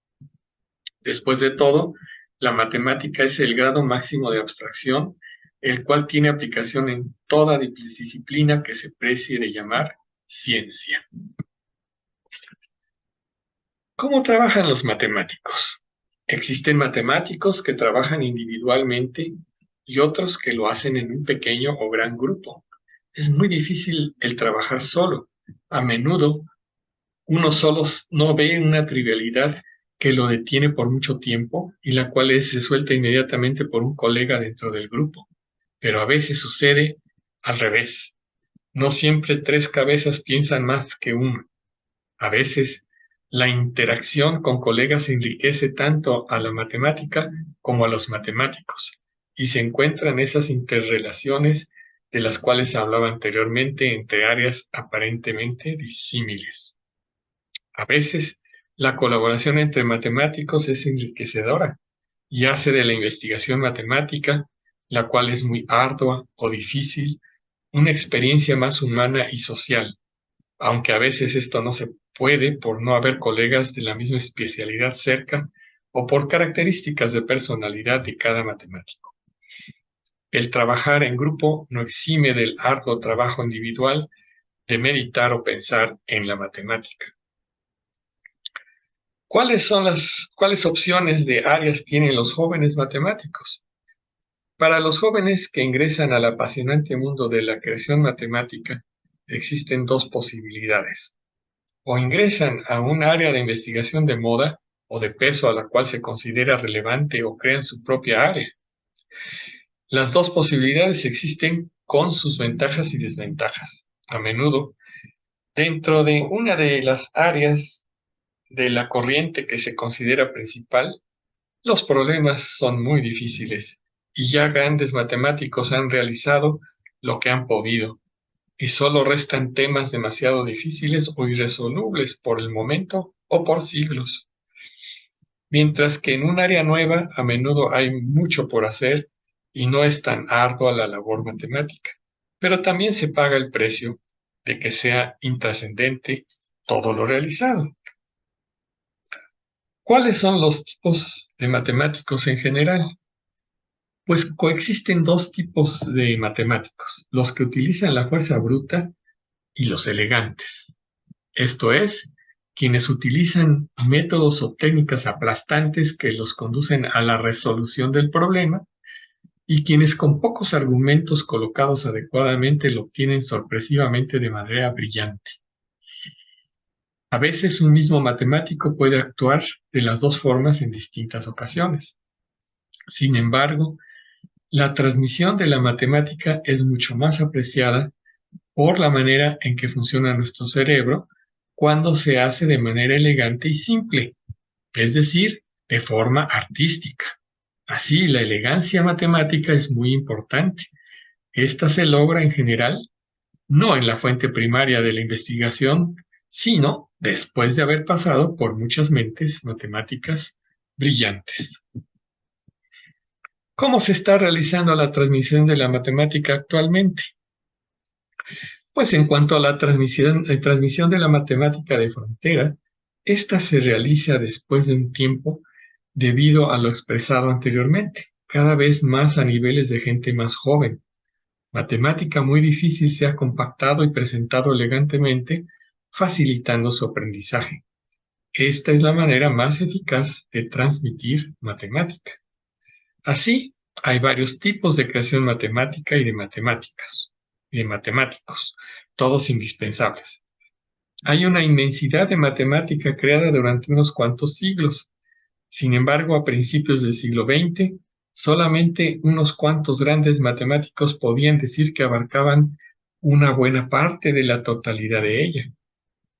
Después de todo, la matemática es el grado máximo de abstracción, el cual tiene aplicación en toda disciplina que se precie de llamar ciencia. ¿Cómo trabajan los matemáticos? Existen matemáticos que trabajan individualmente y otros que lo hacen en un pequeño o gran grupo. Es muy difícil el trabajar solo. A menudo Uno solo no ve una trivialidad que lo detiene por mucho tiempo y la cual es resuelta inmediatamente por un colega dentro del grupo. Pero a veces sucede al revés. No siempre tres cabezas piensan más que uno. A veces la interacción con colegas enriquece tanto a la matemática como a los matemáticos, y se encuentran esas interrelaciones de las cuales hablaba anteriormente entre áreas aparentemente disímiles. A veces la colaboración entre matemáticos es enriquecedora y hace de la investigación matemática, la cual es muy ardua o difícil, una experiencia más humana y social, aunque a veces esto no se puede por no haber colegas de la misma especialidad cerca o por características de personalidad de cada matemático. El trabajar en grupo no exime del arduo trabajo individual de meditar o pensar en la matemática. ¿Cuáles opciones de áreas tienen los jóvenes matemáticos? Para los jóvenes que ingresan al apasionante mundo de la creación matemática, existen dos posibilidades. O ingresan a un área de investigación de moda o de peso a la cual se considera relevante o crean su propia área. Las dos posibilidades existen con sus ventajas y desventajas. A menudo, dentro de una de las áreas de la corriente que se considera principal, los problemas son muy difíciles y ya grandes matemáticos han realizado lo que han podido y solo restan temas demasiado difíciles o irresolubles por el momento o por siglos. Mientras que en un área nueva a menudo hay mucho por hacer y no es tan ardua la labor matemática, pero también se paga el precio de que sea intrascendente todo lo realizado. ¿Cuáles son los tipos de matemáticos en general? Pues coexisten dos tipos de matemáticos, los que utilizan la fuerza bruta y los elegantes. Esto es, quienes utilizan métodos o técnicas aplastantes que los conducen a la resolución del problema y quienes con pocos argumentos colocados adecuadamente lo obtienen sorpresivamente de manera brillante. A veces un mismo matemático puede actuar de las dos formas en distintas ocasiones. Sin embargo, la transmisión de la matemática es mucho más apreciada por la manera en que funciona nuestro cerebro cuando se hace de manera elegante y simple, es decir, de forma artística. Así, la elegancia matemática es muy importante. Esta se logra en general no en la fuente primaria de la investigación, sino después de haber pasado por muchas mentes matemáticas brillantes. ¿Cómo se está realizando la transmisión de la matemática actualmente? Pues en cuanto a la transmisión de la matemática de frontera, esta se realiza después de un tiempo debido a lo expresado anteriormente, cada vez más a niveles de gente más joven. Matemática muy difícil se ha compactado y presentado elegantemente, facilitando su aprendizaje. Esta es la manera más eficaz de transmitir matemática. Así, hay varios tipos de creación matemática y de matemáticos, todos indispensables. Hay una inmensidad de matemática creada durante unos cuantos siglos. Sin embargo, a principios del siglo XX, solamente unos cuantos grandes matemáticos podían decir que abarcaban una buena parte de la totalidad de ella.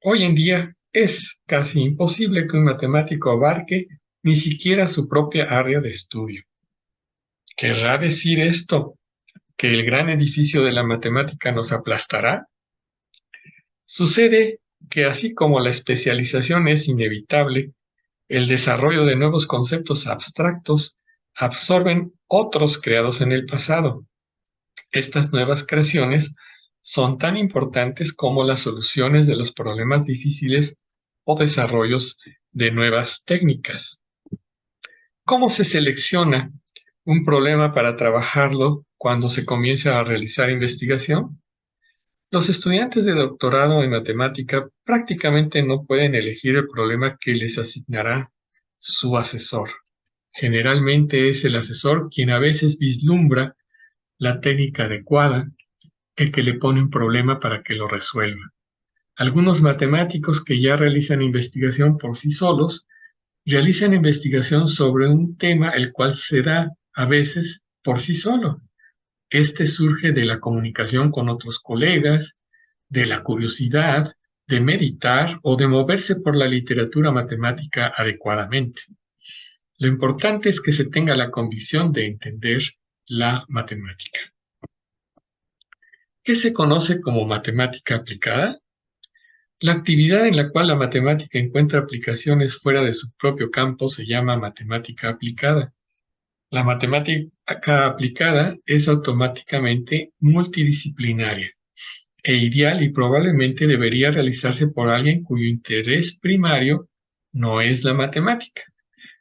Hoy en día es casi imposible que un matemático abarque ni siquiera su propia área de estudio. ¿Querrá decir esto que el gran edificio de la matemática nos aplastará? Sucede que así como la especialización es inevitable, el desarrollo de nuevos conceptos abstractos absorben otros creados en el pasado. Estas nuevas creaciones son tan importantes como las soluciones de los problemas difíciles o desarrollos de nuevas técnicas. ¿Cómo se selecciona un problema para trabajarlo cuando se comienza a realizar investigación? Los estudiantes de doctorado en matemática prácticamente no pueden elegir el problema que les asignará su asesor. Generalmente es el asesor quien a veces vislumbra la técnica adecuada, el que le pone un problema para que lo resuelva. Algunos matemáticos que ya realizan investigación por sí solos, realizan investigación sobre un tema el cual se da a veces por sí solo. Este surge de la comunicación con otros colegas, de la curiosidad, de meditar o de moverse por la literatura matemática adecuadamente. Lo importante es que se tenga la convicción de entender la matemática. ¿Qué se conoce como matemática aplicada? La actividad en la cual la matemática encuentra aplicaciones fuera de su propio campo se llama matemática aplicada. La matemática aplicada es automáticamente multidisciplinaria e ideal y probablemente debería realizarse por alguien cuyo interés primario no es la matemática.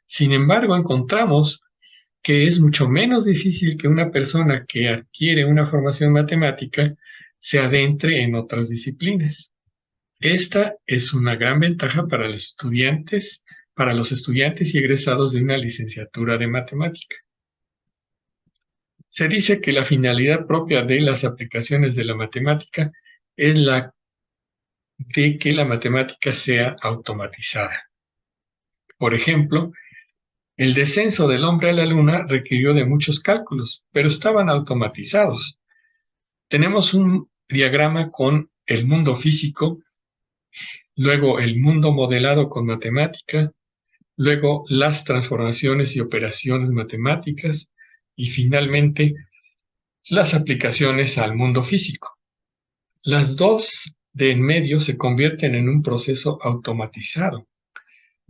Sin embargo, encontramos que es mucho menos difícil que una persona que adquiere una formación matemática se adentre en otras disciplinas. Esta es una gran ventaja para los estudiantes y egresados de una licenciatura de matemática. Se dice que la finalidad propia de las aplicaciones de la matemática es la de que la matemática sea automatizada. Por ejemplo, el descenso del hombre a la luna requirió de muchos cálculos, pero estaban automatizados. Tenemos un diagrama con el mundo físico, luego el mundo modelado con matemática, luego las transformaciones y operaciones matemáticas y finalmente las aplicaciones al mundo físico. Las dos de en medio se convierten en un proceso automatizado.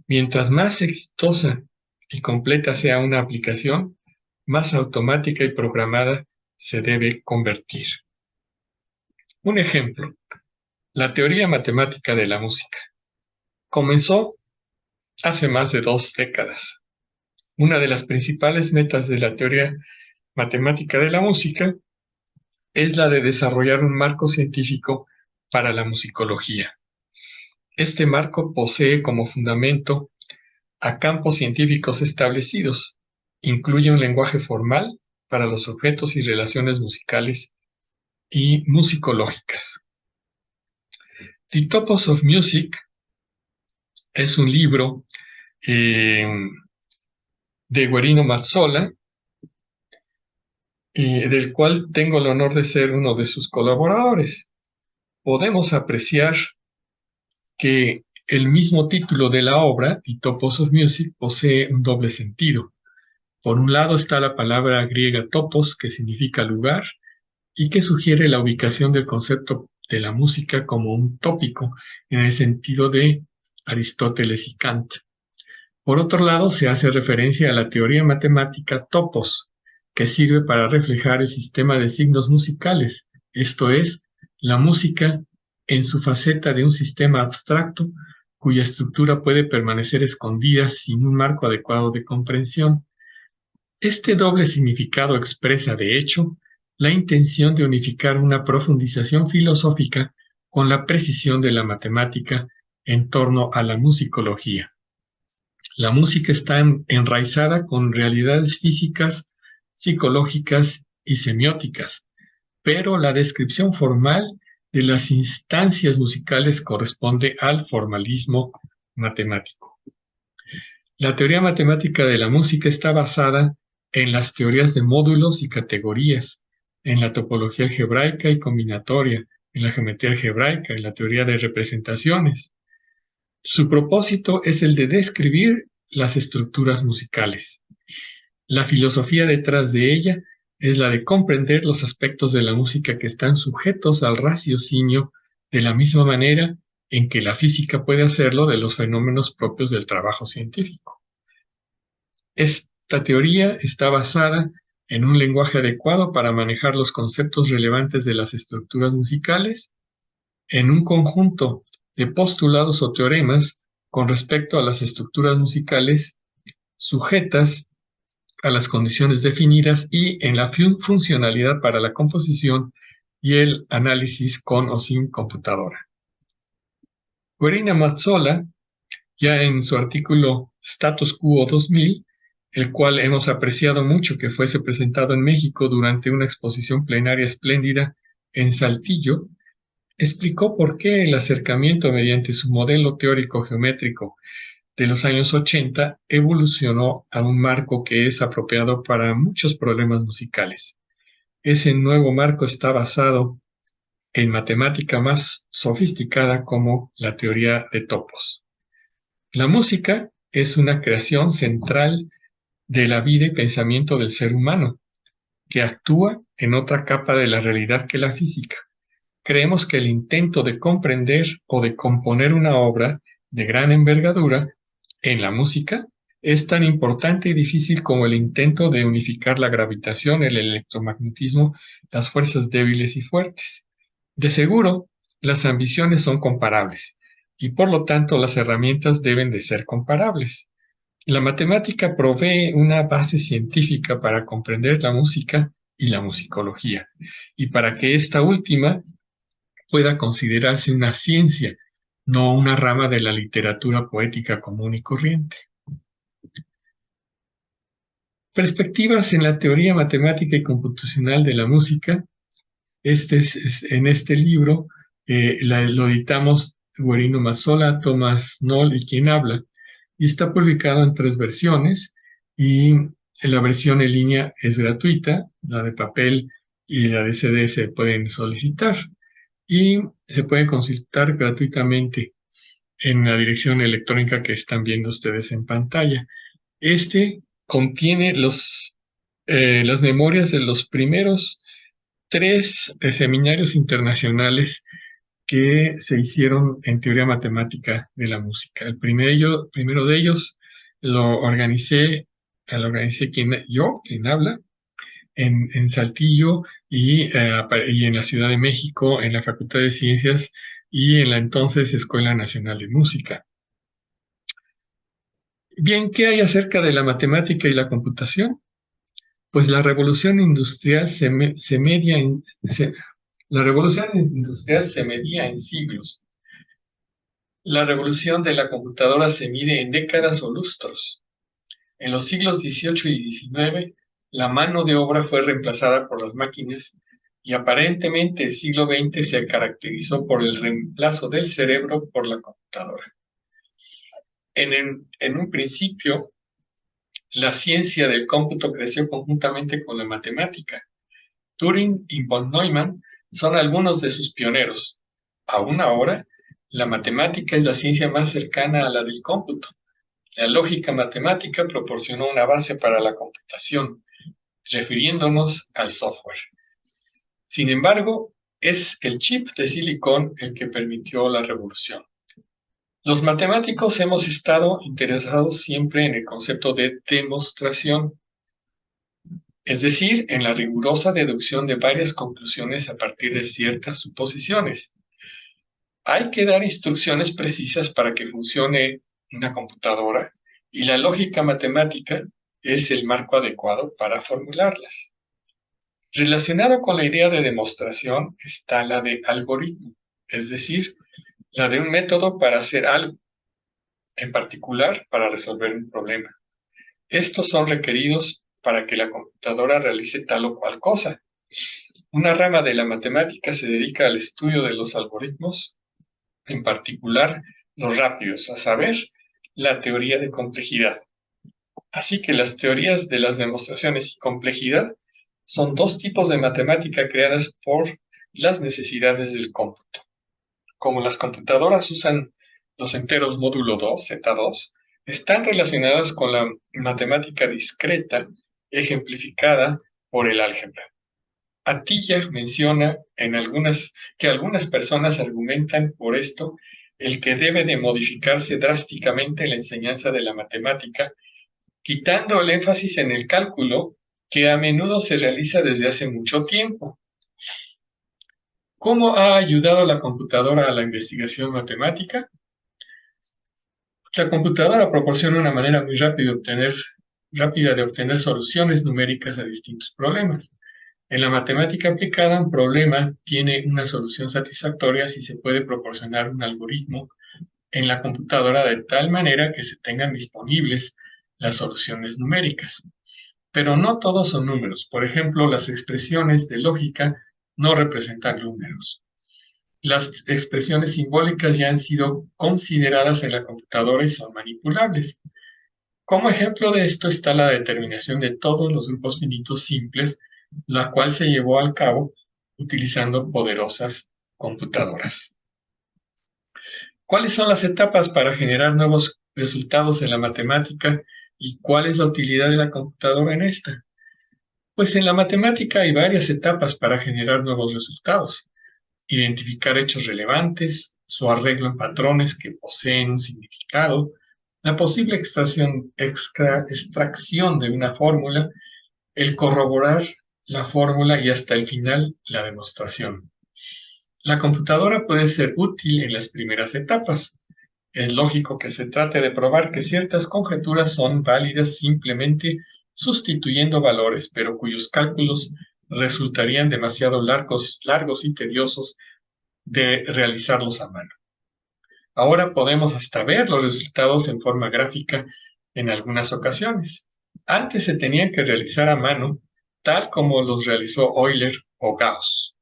Mientras más exitosa y completa sea una aplicación, más automática y programada se debe convertir. Un ejemplo, la teoría matemática de la música. Comenzó hace más de 2 décadas. Una de las principales metas de la teoría matemática de la música es la de desarrollar un marco científico para la musicología. Este marco posee como fundamento a campos científicos establecidos. Incluye un lenguaje formal para los objetos y relaciones musicales y musicológicas. The Topos of Music es un libro de Guerino Mazzola, del cual tengo el honor de ser uno de sus colaboradores. Podemos apreciar que el mismo título de la obra, The Topos of Music, posee un doble sentido. Por un lado está la palabra griega topos, que significa lugar, y que sugiere la ubicación del concepto de la música como un tópico, en el sentido de Aristóteles y Kant. Por otro lado, se hace referencia a la teoría matemática topos, que sirve para reflejar el sistema de signos musicales, esto es, la música en su faceta de un sistema abstracto cuya estructura puede permanecer escondida sin un marco adecuado de comprensión. Este doble significado expresa, de hecho, la intención de unificar una profundización filosófica con la precisión de la matemática en torno a la musicología. La música está enraizada con realidades físicas, psicológicas y semióticas, pero la descripción formal de las instancias musicales corresponde al formalismo matemático. La teoría matemática de la música está basada en las teorías de módulos y categorías, en la topología algebraica y combinatoria, en la geometría algebraica, en la teoría de representaciones. Su propósito es el de describir las estructuras musicales. La filosofía detrás de ella es la de comprender los aspectos de la música que están sujetos al raciocinio de la misma manera en que la física puede hacerlo de los fenómenos propios del trabajo científico. Esta teoría está basada en un lenguaje adecuado para manejar los conceptos relevantes de las estructuras musicales, en un conjunto de postulados o teoremas con respecto a las estructuras musicales sujetas a las condiciones definidas y en la funcionalidad para la composición y el análisis con o sin computadora. Guerino Mazzola, ya en su artículo Status Quo 2000, el cual hemos apreciado mucho que fuese presentado en México durante una exposición plenaria espléndida en Saltillo, explicó por qué el acercamiento mediante su modelo teórico geométrico de los años 80 evolucionó a un marco que es apropiado para muchos problemas musicales. Ese nuevo marco está basado en matemática más sofisticada como la teoría de topos. La música es una creación central de la vida y pensamiento del ser humano, que actúa en otra capa de la realidad que la física. Creemos que el intento de comprender o de componer una obra de gran envergadura en la música es tan importante y difícil como el intento de unificar la gravitación, el electromagnetismo, las fuerzas débiles y fuertes. De seguro, las ambiciones son comparables y por lo tanto las herramientas deben de ser comparables. La matemática provee una base científica para comprender la música y la musicología, y para que esta última pueda considerarse una ciencia, no una rama de la literatura poética común y corriente. Perspectivas en la teoría matemática y computacional de la música. En este libro lo editamos Guerino Mazzola, Tomás Noll y quien habla, y está publicado en 3 versiones, y la versión en línea es gratuita, la de papel y la de CD se pueden solicitar, y se pueden consultar gratuitamente en la dirección electrónica que están viendo ustedes en pantalla. Este contiene las memorias de los primeros 3 seminarios internacionales que se hicieron en teoría matemática de la música. El primero de ellos lo organicé quien habla, en Saltillo y en la Ciudad de México, en la Facultad de Ciencias y en la entonces Escuela Nacional de Música. Bien, ¿qué hay acerca de la matemática y la computación? Pues la revolución industrial la revolución industrial se medía en siglos. La revolución de la computadora se mide en décadas o lustros. En los siglos XVIII y XIX, la mano de obra fue reemplazada por las máquinas y aparentemente el siglo XX se caracterizó por el reemplazo del cerebro por la computadora. En un principio, la ciencia del cómputo creció conjuntamente con la matemática. Turing y von Neumann son algunos de sus pioneros. Aún ahora, la matemática es la ciencia más cercana a la del cómputo. La lógica matemática proporcionó una base para la computación, refiriéndonos al software. Sin embargo, es el chip de silicón el que permitió la revolución. Los matemáticos hemos estado interesados siempre en el concepto de demostración, es decir, en la rigurosa deducción de varias conclusiones a partir de ciertas suposiciones. Hay que dar instrucciones precisas para que funcione una computadora, y la lógica matemática es el marco adecuado para formularlas. Relacionado con la idea de demostración está la de algoritmo, es decir, la de un método para hacer algo, en particular para resolver un problema. Estos son requeridos para que la computadora realice tal o cual cosa. Una rama de la matemática se dedica al estudio de los algoritmos, en particular los rápidos, a saber, la teoría de complejidad. Así que las teorías de las demostraciones y complejidad son 2 tipos de matemática creadas por las necesidades del cómputo. Como las computadoras usan los enteros módulo 2, Z2, están relacionadas con la matemática discreta ejemplificada por el álgebra. Atiyah menciona que algunas personas argumentan por esto el que debe de modificarse drásticamente la enseñanza de la matemática, quitando el énfasis en el cálculo que a menudo se realiza desde hace mucho tiempo. ¿Cómo ha ayudado la computadora a la investigación matemática? La computadora proporciona una manera muy rápida de obtener soluciones numéricas a distintos problemas. En la matemática aplicada, un problema tiene una solución satisfactoria si se puede proporcionar un algoritmo en la computadora de tal manera que se tengan disponibles las soluciones numéricas. Pero no todos son números. Por ejemplo, las expresiones de lógica no representan números. las expresiones simbólicas ya han sido consideradas en la computadora y son manipulables. Como ejemplo de esto está la determinación de todos los grupos finitos simples, la cual se llevó a cabo utilizando poderosas computadoras. ¿Cuáles son las etapas para generar nuevos resultados en la matemática y cuál es la utilidad de la computadora en esta? Pues en la matemática hay varias etapas para generar nuevos resultados. Identificar hechos relevantes, su arreglo en patrones que poseen un significado, la posible extracción de una fórmula, el corroborar la fórmula y hasta el final la demostración. La computadora puede ser útil en las primeras etapas. Es lógico que se trate de probar que ciertas conjeturas son válidas simplemente sustituyendo valores, pero cuyos cálculos resultarían demasiado largos y tediosos de realizarlos a mano. Ahora podemos hasta ver los resultados en forma gráfica en algunas ocasiones. Antes se tenían que realizar a mano, tal como los realizó Euler o Gauss.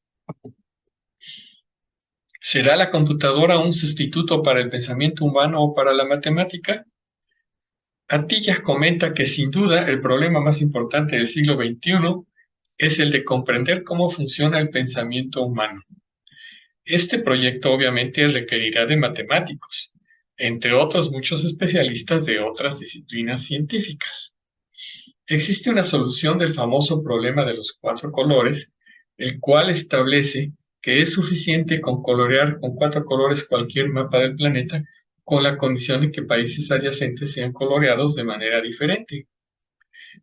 ¿Será la computadora un sustituto para el pensamiento humano o para la matemática? Atiyah comenta que sin duda el problema más importante del siglo XXI es el de comprender cómo funciona el pensamiento humano. Este proyecto obviamente requerirá de matemáticos, entre otros muchos especialistas de otras disciplinas científicas. Existe una solución del famoso problema de los 4 colores, el cual establece que es suficiente con colorear con 4 colores cualquier mapa del planeta con la condición de que países adyacentes sean coloreados de manera diferente.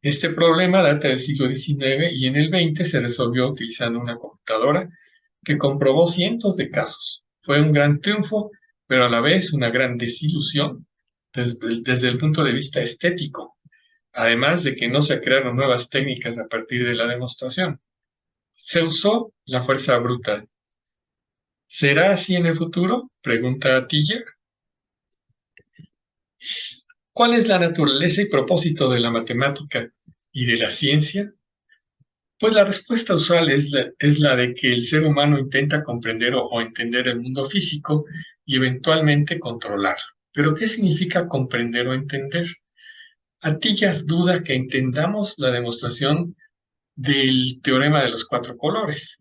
Este problema data del siglo XIX y en el XX se resolvió utilizando una computadora que comprobó cientos de casos. Fue un gran triunfo, pero a la vez una gran desilusión desde el punto de vista estético, además de que no se crearon nuevas técnicas a partir de la demostración. Se usó la fuerza bruta. ¿Será así en el futuro?, pregunta Atiyah. ¿Cuál es la naturaleza y propósito de la matemática y de la ciencia? Pues la respuesta usual es la de que el ser humano intenta comprender o entender el mundo físico y eventualmente controlarlo. ¿Pero qué significa comprender o entender? Atiyah duda que entendamos la demostración del teorema de los 4 colores.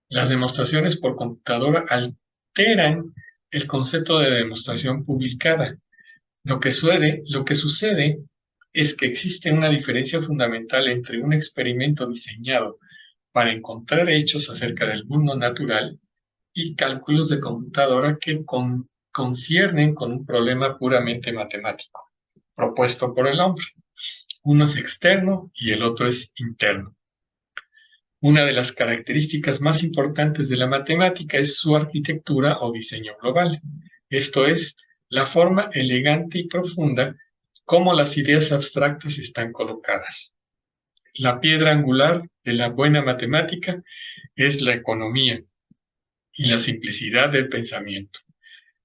Las demostraciones por computadora alteran el concepto de demostración publicada. Lo que sucede es que existe una diferencia fundamental entre un experimento diseñado para encontrar hechos acerca del mundo natural y cálculos de computadora que conciernen con un problema puramente matemático, propuesto por el hombre. Uno es externo y el otro es interno. Una de las características más importantes de la matemática es su arquitectura o diseño global, esto es, la forma elegante y profunda como las ideas abstractas están colocadas. La piedra angular de la buena matemática es la economía y la simplicidad del pensamiento.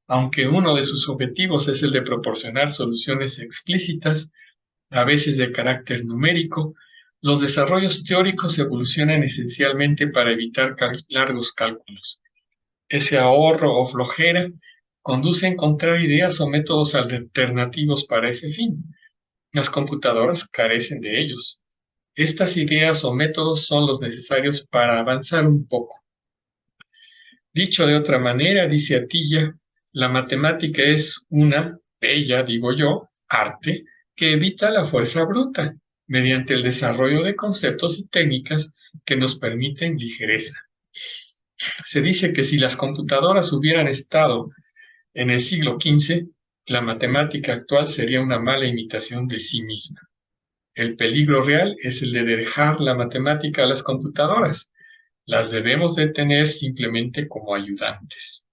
Aunque uno de sus objetivos es el de proporcionar soluciones explícitas, a veces de carácter numérico, los desarrollos teóricos evolucionan esencialmente para evitar largos cálculos. Ese ahorro o flojera conduce a encontrar ideas o métodos alternativos para ese fin. Las computadoras carecen de ellos. Estas ideas o métodos son los necesarios para avanzar un poco. Dicho de otra manera, dice Atiyah, la matemática es una bella, digo yo, arte que evita la fuerza bruta mediante el desarrollo de conceptos y técnicas que nos permiten ligereza. Se dice que si las computadoras hubieran estado en el siglo XV, la matemática actual sería una mala imitación de sí misma. El peligro real es el de dejar la matemática a las computadoras. Las debemos de tener simplemente como ayudantes.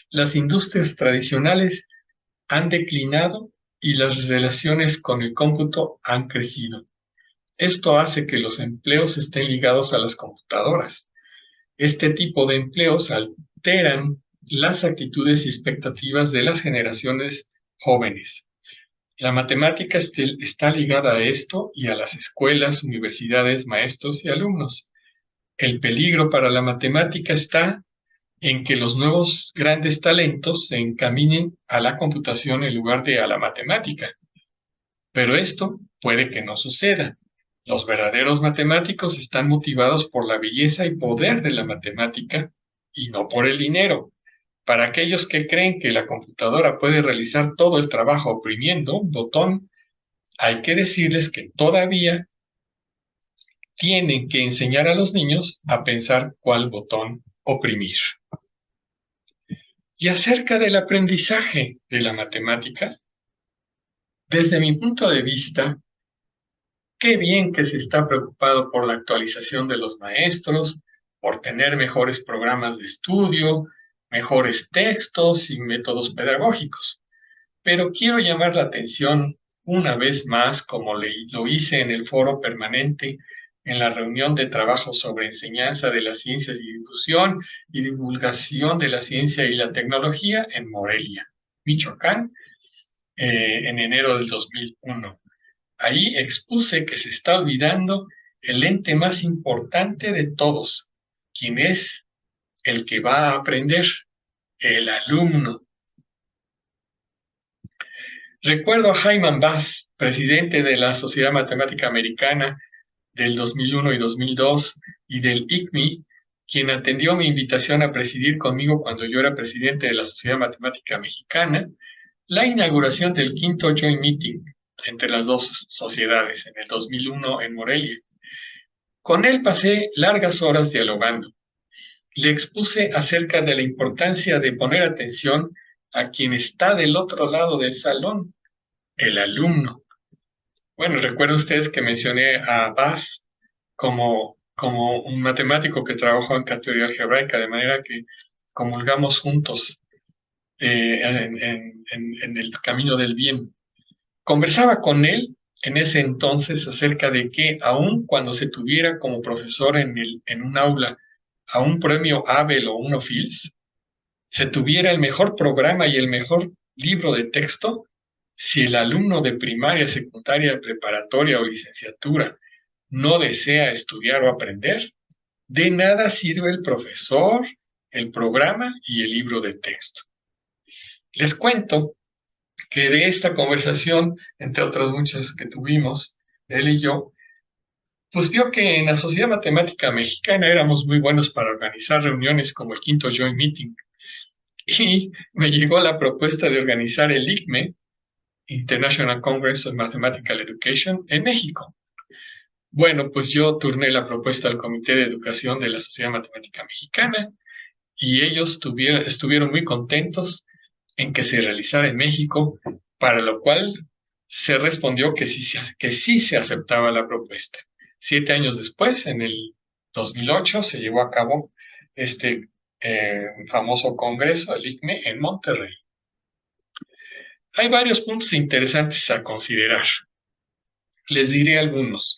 Las industrias tradicionales han declinado y las relaciones con el cómputo han crecido. Esto hace que los empleos estén ligados a las computadoras. Este tipo de empleos alteran las actitudes y expectativas de las generaciones jóvenes. La matemática está ligada a esto y a las escuelas, universidades, maestros y alumnos. El peligro para la matemática está en que los nuevos grandes talentos se encaminen a la computación en lugar de a la matemática. Pero esto puede que no suceda. Los verdaderos matemáticos están motivados por la belleza y poder de la matemática y no por el dinero. Para aquellos que creen que la computadora puede realizar todo el trabajo oprimiendo un botón, hay que decirles que todavía tienen que enseñar a los niños a pensar cuál botón oprimir. Y acerca del aprendizaje de la matemática, desde mi punto de vista, qué bien que se está preocupado por la actualización de los maestros, por tener mejores programas de estudio, mejores textos y métodos pedagógicos. Pero quiero llamar la atención una vez más, como lo hice en el foro permanente, en la reunión de trabajo sobre enseñanza de las ciencias y difusión y divulgación de la ciencia y la tecnología en Morelia, Michoacán, en enero del 2001. Ahí expuse que se está olvidando el ente más importante de todos, quien es el que va a aprender, el alumno. Recuerdo a Hyman Bass, presidente de la Sociedad Matemática Americana del 2001 y 2002 y del ICMI, quien atendió mi invitación a presidir conmigo cuando yo era presidente de la Sociedad Matemática Mexicana, la inauguración del quinto Joint Meeting entre las dos sociedades en el 2001 en Morelia. Con él pasé largas horas dialogando. Le expuse acerca de la importancia de poner atención a quien está del otro lado del salón, el alumno. Bueno, recuerden ustedes que mencioné a Bass como un matemático que trabajó en categoría algebraica, de manera que comulgamos juntos en el camino del bien. Conversaba con él en ese entonces acerca de que aun cuando se tuviera como profesor en un aula a un premio Abel o uno Fields, se tuviera el mejor programa y el mejor libro de texto, si el alumno de primaria, secundaria, preparatoria o licenciatura no desea estudiar o aprender, de nada sirve el profesor, el programa y el libro de texto. Les cuento que de esta conversación, entre otras muchas que tuvimos, él y yo, pues vio que en la Sociedad Matemática Mexicana éramos muy buenos para organizar reuniones como el quinto Joint Meeting. Y me llegó la propuesta de organizar el ICME, International Congress of Mathematical Education, en México. Bueno, pues yo turné la propuesta al Comité de Educación de la Sociedad Matemática Mexicana y ellos estuvieron muy contentos en que se realizara en México, para lo cual se respondió que sí se aceptaba la propuesta. 7 años después, en el 2008, se llevó a cabo este famoso congreso, el ICME, en Monterrey. Hay varios puntos interesantes a considerar. Les diré algunos.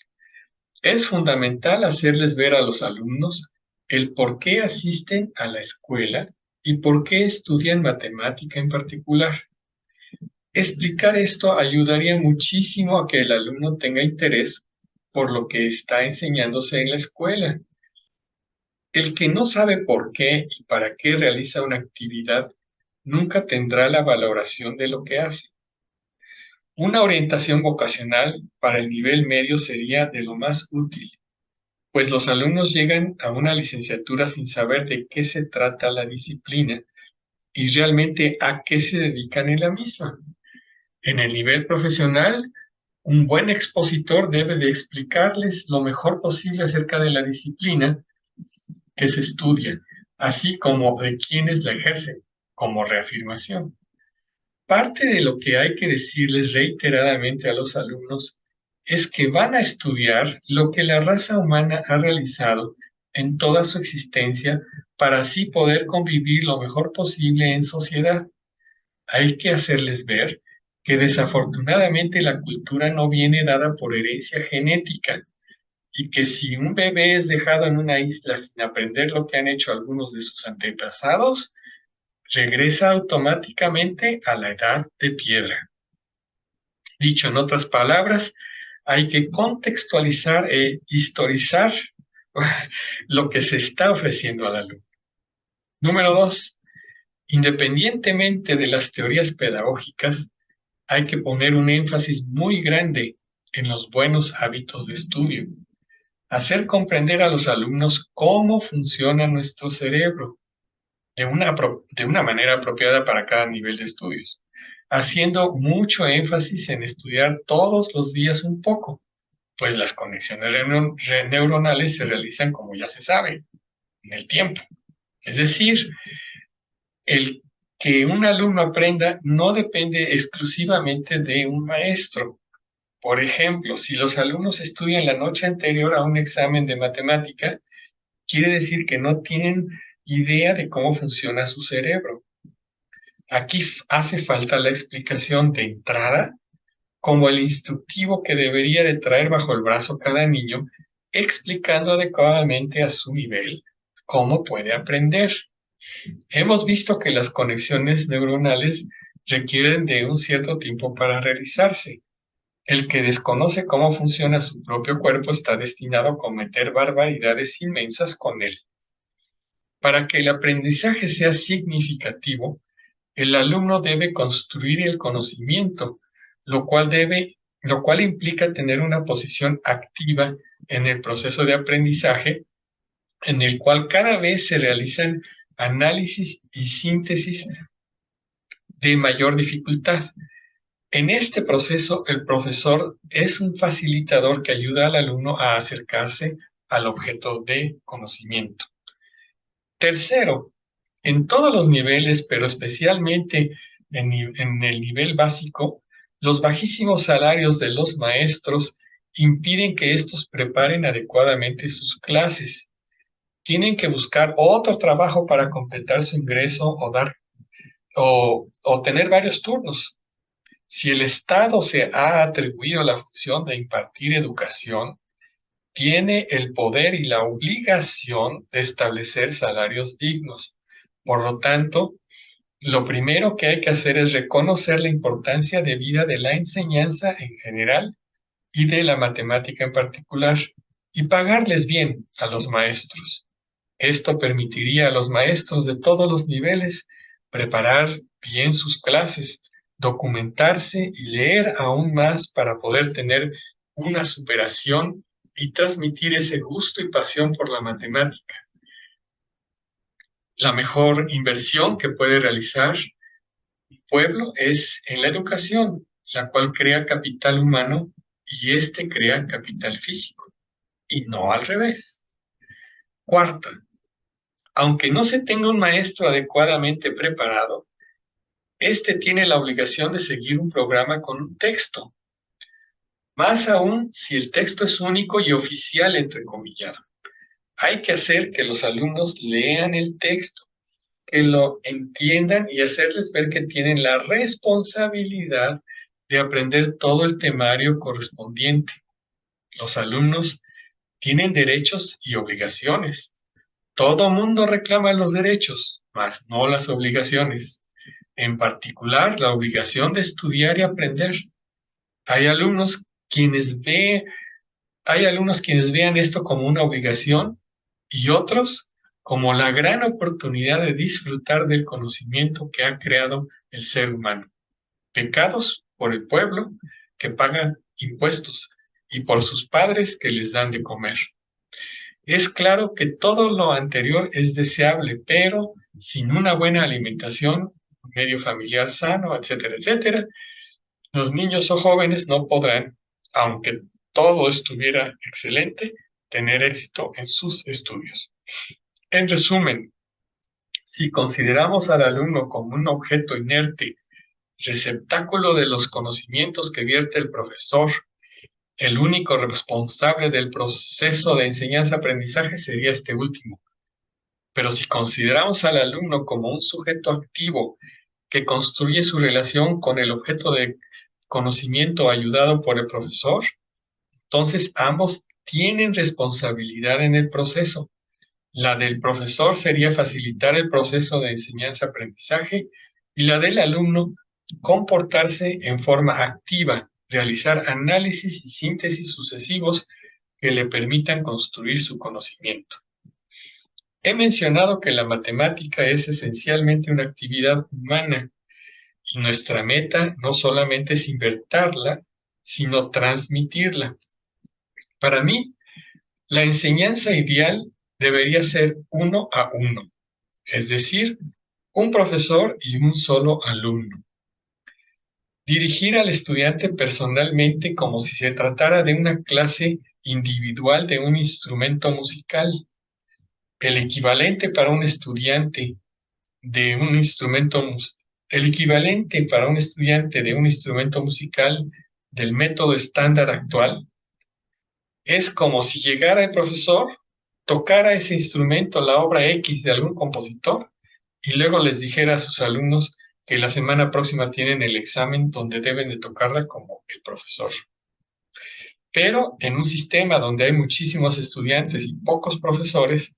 Es fundamental hacerles ver a los alumnos el por qué asisten a la escuela y por qué estudian matemática en particular. Explicar esto ayudaría muchísimo a que el alumno tenga interés por lo que está enseñándose en la escuela. El que no sabe por qué y para qué realiza una actividad nunca tendrá la valoración de lo que hace. Una orientación vocacional para el nivel medio sería de lo más útil, pues los alumnos llegan a una licenciatura sin saber de qué se trata la disciplina y realmente a qué se dedican en la misma. En el nivel profesional, un buen expositor debe de explicarles lo mejor posible acerca de la disciplina que se estudia, así como de quienes la ejercen, como reafirmación. Parte de lo que hay que decirles reiteradamente a los alumnos es que van a estudiar lo que la raza humana ha realizado en toda su existencia para así poder convivir lo mejor posible en sociedad. Hay que hacerles ver que desafortunadamente la cultura no viene dada por herencia genética y que si un bebé es dejado en una isla sin aprender lo que han hecho algunos de sus antepasados, regresa automáticamente a la edad de piedra. Dicho en otras palabras, hay que contextualizar e historizar lo que se está ofreciendo al alumno. Número 2. Independientemente de las teorías pedagógicas, hay que poner un énfasis muy grande en los buenos hábitos de estudio. Hacer comprender a los alumnos cómo funciona nuestro cerebro de una manera apropiada para cada nivel de estudios, haciendo mucho énfasis en estudiar todos los días un poco, pues las conexiones neuronales se realizan, como ya se sabe, en el tiempo. Es decir, el que un alumno aprenda no depende exclusivamente de un maestro. Por ejemplo, si los alumnos estudian la noche anterior a un examen de matemática, quiere decir que no tienen idea de cómo funciona su cerebro. Aquí hace falta la explicación de entrada, como el instructivo que debería de traer bajo el brazo cada niño, explicando adecuadamente a su nivel cómo puede aprender. Hemos visto que las conexiones neuronales requieren de un cierto tiempo para realizarse. El que desconoce cómo funciona su propio cuerpo está destinado a cometer barbaridades inmensas con él. Para que el aprendizaje sea significativo, el alumno debe construir el conocimiento, lo cual implica tener una posición activa en el proceso de aprendizaje, en el cual cada vez se realizan análisis y síntesis de mayor dificultad. En este proceso, el profesor es un facilitador que ayuda al alumno a acercarse al objeto de conocimiento. Tercero, en todos los niveles, pero especialmente en el nivel básico, los bajísimos salarios de los maestros impiden que estos preparen adecuadamente sus clases. Tienen que buscar otro trabajo para completar su ingreso o tener varios turnos. Si el Estado se ha atribuido la función de impartir educación, tiene el poder y la obligación de establecer salarios dignos. Por lo tanto, lo primero que hay que hacer es reconocer la importancia de vida de la enseñanza en general y de la matemática en particular, y pagarles bien a los maestros. Esto permitiría a los maestros de todos los niveles preparar bien sus clases, documentarse y leer aún más para poder tener una superación y transmitir ese gusto y pasión por la matemática. La mejor inversión que puede realizar un pueblo es en la educación, la cual crea capital humano y éste crea capital físico, y no al revés. Cuarta, aunque no se tenga un maestro adecuadamente preparado, éste tiene la obligación de seguir un programa con un texto, más aún si el texto es único y oficial, entrecomillado. Hay que hacer que los alumnos lean el texto, que lo entiendan y hacerles ver que tienen la responsabilidad de aprender todo el temario correspondiente. Los alumnos tienen derechos y obligaciones. Todo mundo reclama los derechos, mas no las obligaciones. En particular, la obligación de estudiar y aprender. Hay alumnos quienes vean esto como una obligación y otros como la gran oportunidad de disfrutar del conocimiento que ha creado el ser humano. Pecados por el pueblo que paga impuestos y por sus padres que les dan de comer. Es claro que todo lo anterior es deseable, pero sin una buena alimentación, un medio familiar sano, etcétera, etcétera, los niños o jóvenes no podrán, aunque todo estuviera excelente, tener éxito en sus estudios. En resumen, si consideramos al alumno como un objeto inerte, receptáculo de los conocimientos que vierte el profesor, el único responsable del proceso de enseñanza-aprendizaje sería este último. Pero si consideramos al alumno como un sujeto activo que construye su relación con el objeto de conocimiento ayudado por el profesor, entonces ambos tienen responsabilidad en el proceso. La del profesor sería facilitar el proceso de enseñanza-aprendizaje y la del alumno comportarse en forma activa, realizar análisis y síntesis sucesivos que le permitan construir su conocimiento. He mencionado que la matemática es esencialmente una actividad humana y nuestra meta no solamente es invertirla, sino transmitirla. Para mí, la enseñanza ideal debería ser 1 a 1, es decir, un profesor y un solo alumno. Dirigir al estudiante personalmente como si se tratara de una clase individual de un instrumento musical. El equivalente para un estudiante de un instrumento el equivalente para un estudiante de un instrumento musical del método estándar actual es como si llegara el profesor, tocara ese instrumento, la obra X de algún compositor, y luego les dijera a sus alumnos que la semana próxima tienen el examen donde deben de tocarla como el profesor. Pero en un sistema donde hay muchísimos estudiantes y pocos profesores,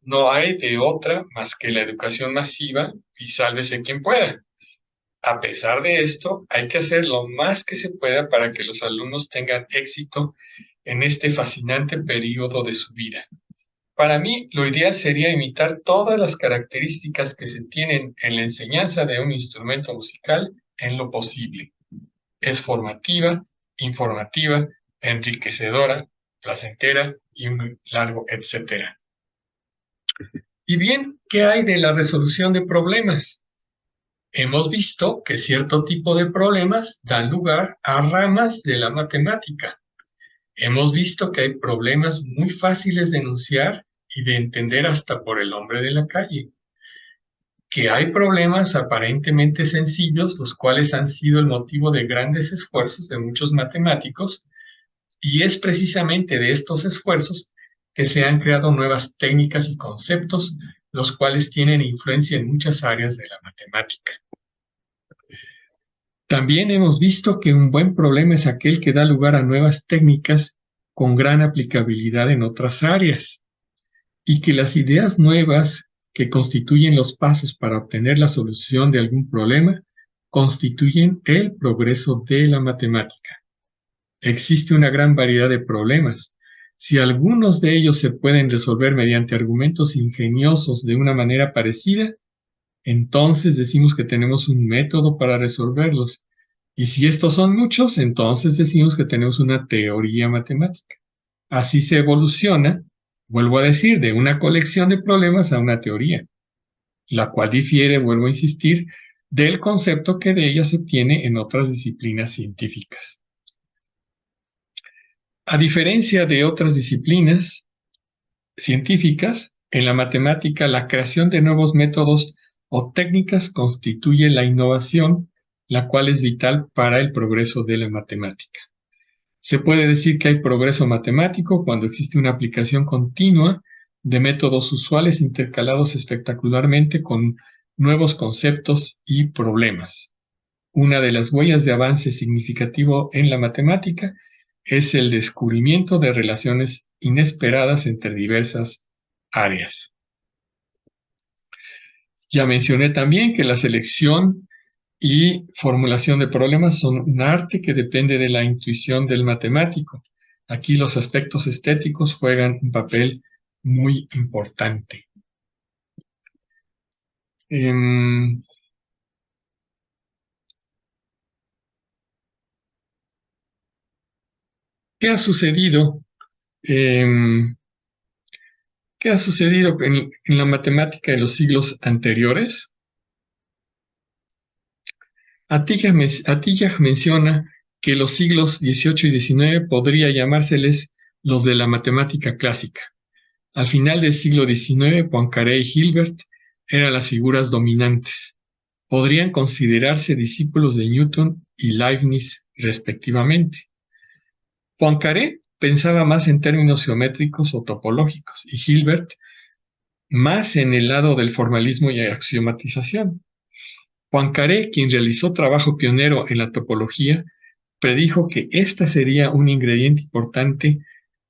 no hay de otra más que la educación masiva y sálvese quien pueda. A pesar de esto, hay que hacer lo más que se pueda para que los alumnos tengan éxito en este fascinante periodo de su vida. Para mí, lo ideal sería imitar todas las características que se tienen en la enseñanza de un instrumento musical en lo posible. Es formativa, informativa, enriquecedora, placentera y un largo etcétera. Y bien, ¿qué hay de la resolución de problemas? Hemos visto que cierto tipo de problemas dan lugar a ramas de la matemática. Hemos visto que hay problemas muy fáciles de enunciar y de entender hasta por el hombre de la calle. Que hay problemas aparentemente sencillos, los cuales han sido el motivo de grandes esfuerzos de muchos matemáticos, y es precisamente de estos esfuerzos que se han creado nuevas técnicas y conceptos, los cuales tienen influencia en muchas áreas de la matemática. También hemos visto que un buen problema es aquel que da lugar a nuevas técnicas con gran aplicabilidad en otras áreas, y que las ideas nuevas que constituyen los pasos para obtener la solución de algún problema constituyen el progreso de la matemática. Existe una gran variedad de problemas. Si algunos de ellos se pueden resolver mediante argumentos ingeniosos de una manera parecida, entonces decimos que tenemos un método para resolverlos. Y si estos son muchos, entonces decimos que tenemos una teoría matemática. Así se evoluciona, vuelvo a decir, de una colección de problemas a una teoría, la cual difiere, vuelvo a insistir, del concepto que de ella se tiene en otras disciplinas científicas. A diferencia de otras disciplinas científicas, en la matemática la creación de nuevos métodos o técnicas constituye la innovación, la cual es vital para el progreso de la matemática. Se puede decir que hay progreso matemático cuando existe una aplicación continua de métodos usuales intercalados espectacularmente con nuevos conceptos y problemas. Una de las huellas de avance significativo en la matemática es el descubrimiento de relaciones inesperadas entre diversas áreas. Ya mencioné también que la selección y formulación de problemas son un arte que depende de la intuición del matemático. Aquí los aspectos estéticos juegan un papel muy importante. ¿Qué ha sucedido? ¿Qué ha sucedido en la matemática de los siglos anteriores? Atiyah menciona que los siglos XVIII y XIX podría llamárseles los de la matemática clásica. Al final del siglo XIX, Poincaré y Hilbert eran las figuras dominantes. Podrían considerarse discípulos de Newton y Leibniz, respectivamente. Poincaré pensaba más en términos geométricos o topológicos, y Hilbert más en el lado del formalismo y axiomatización. Poincaré, quien realizó trabajo pionero en la topología, predijo que ésta sería un ingrediente importante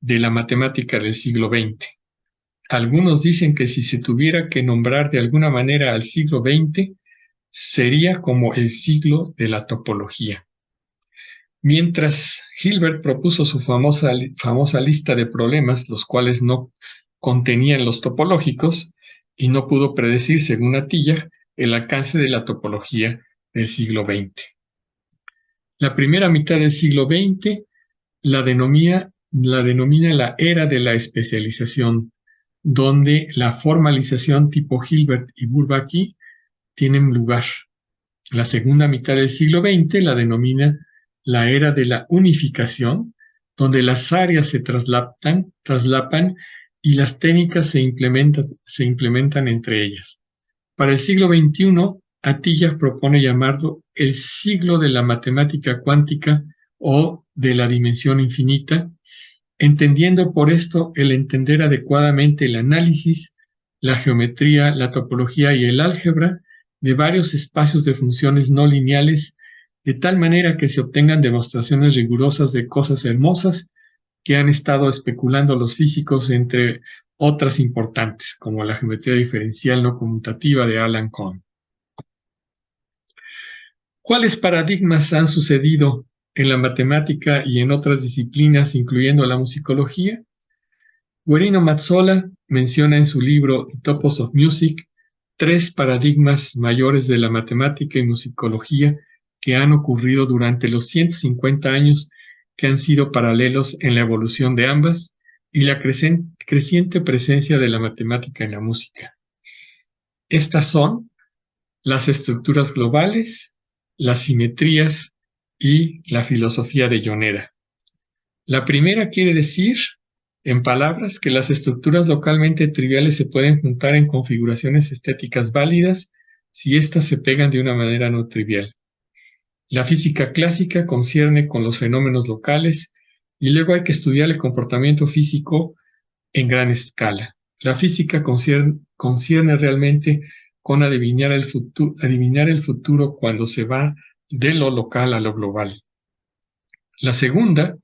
de la matemática del siglo XX. Algunos dicen que si se tuviera que nombrar de alguna manera al siglo XX, sería como el siglo de la topología. Mientras Hilbert propuso su famosa lista de problemas, los cuales no contenían los topológicos y no pudo predecir, según Atiyah, el alcance de la topología del siglo XX. La primera mitad del siglo XX la denomina la era de la especialización, donde la formalización tipo Hilbert y Bourbaki tienen lugar. La segunda mitad del siglo XX la denomina la era de la unificación, donde las áreas se traslapan y las técnicas se implementan entre ellas. Para el siglo XXI, Atiyah propone llamarlo el siglo de la matemática cuántica o de la dimensión infinita, entendiendo por esto el entender adecuadamente el análisis, la geometría, la topología y el álgebra de varios espacios de funciones no lineales, de tal manera que se obtengan demostraciones rigurosas de cosas hermosas que han estado especulando los físicos, entre otras importantes, como la geometría diferencial no conmutativa de Alan Kohn. ¿Cuáles paradigmas han sucedido en la matemática y en otras disciplinas, incluyendo la musicología? Guerino Mazzola menciona en su libro The Topos of Music 3 paradigmas mayores de la matemática y musicología que han ocurrido durante los 150 años que han sido paralelos en la evolución de ambas y la creciente presencia de la matemática en la música. Estas son las estructuras globales, las simetrías y la filosofía de Yoneda. La primera quiere decir, en palabras, que las estructuras localmente triviales se pueden juntar en configuraciones estéticas válidas si éstas se pegan de una manera no trivial. La física clásica concierne con los fenómenos locales y luego hay que estudiar el comportamiento físico en gran escala. La física concierne realmente con adivinar el futuro cuando se va de lo local a lo global. La segunda,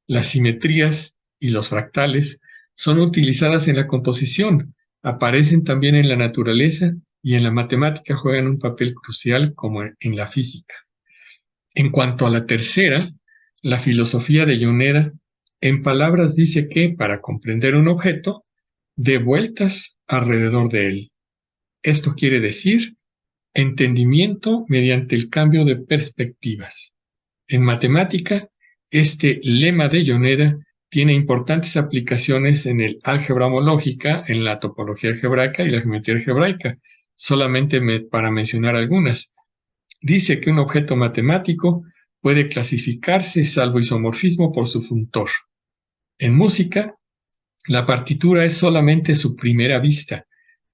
las simetrías y los fractales, son utilizadas en la composición, aparecen también en la naturaleza y en la matemática juegan un papel crucial como en la física. En cuanto a la tercera, la filosofía de Yoneda, en palabras dice que para comprender un objeto, dé vueltas alrededor de él. Esto quiere decir entendimiento mediante el cambio de perspectivas. En matemática, este lema de Yoneda tiene importantes aplicaciones en el álgebra homológica, en la topología algebraica y la geometría algebraica, solamente para mencionar algunas. Dice que un objeto matemático puede clasificarse, salvo isomorfismo, por su funtor. En música, la partitura es solamente su primera vista,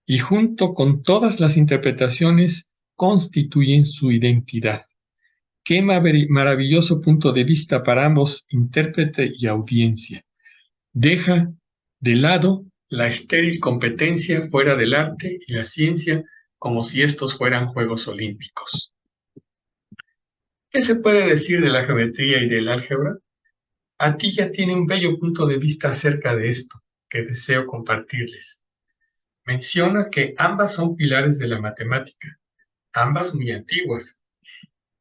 y junto con todas las interpretaciones constituyen su identidad. Qué maravilloso punto de vista para ambos, intérprete y audiencia. Deja de lado la estéril competencia fuera del arte y la ciencia como si estos fueran Juegos Olímpicos. ¿Qué se puede decir de la geometría y del álgebra? Atiyah tiene un bello punto de vista acerca de esto, que deseo compartirles. Menciona que ambas son pilares de la matemática, ambas muy antiguas.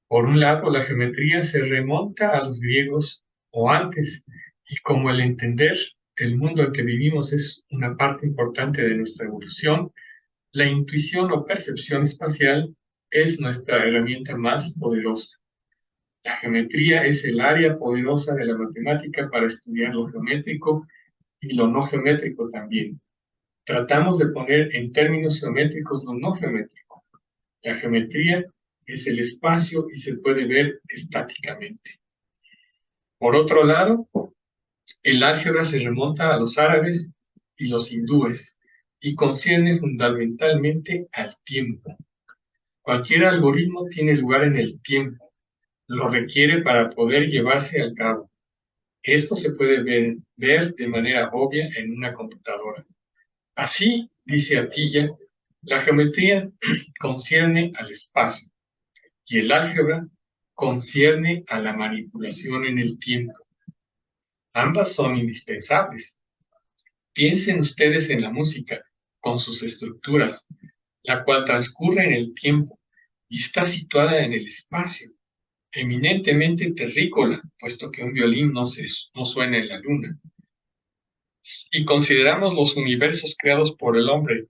Por un lado, la geometría se remonta a los griegos o antes, y como el entender el mundo en que vivimos es una parte importante de nuestra evolución, la intuición o percepción espacial es nuestra herramienta más poderosa. La geometría es el área poderosa de la matemática para estudiar lo geométrico y lo no geométrico también. Tratamos de poner en términos geométricos lo no geométrico. La geometría es el espacio y se puede ver estáticamente. Por otro lado, el álgebra se remonta a los árabes y los hindúes y concierne fundamentalmente al tiempo. Cualquier algoritmo tiene lugar en el tiempo, lo requiere para poder llevarse a cabo. Esto se puede ver de manera obvia en una computadora. Así, dice Atiyah, la geometría concierne al espacio y el álgebra concierne a la manipulación en el tiempo. Ambas son indispensables. Piensen ustedes en la música, con sus estructuras, la cual transcurre en el tiempo y está situada en el espacio, eminentemente terrícola, puesto que un violín no suena en la luna. Si consideramos los universos creados por el hombre,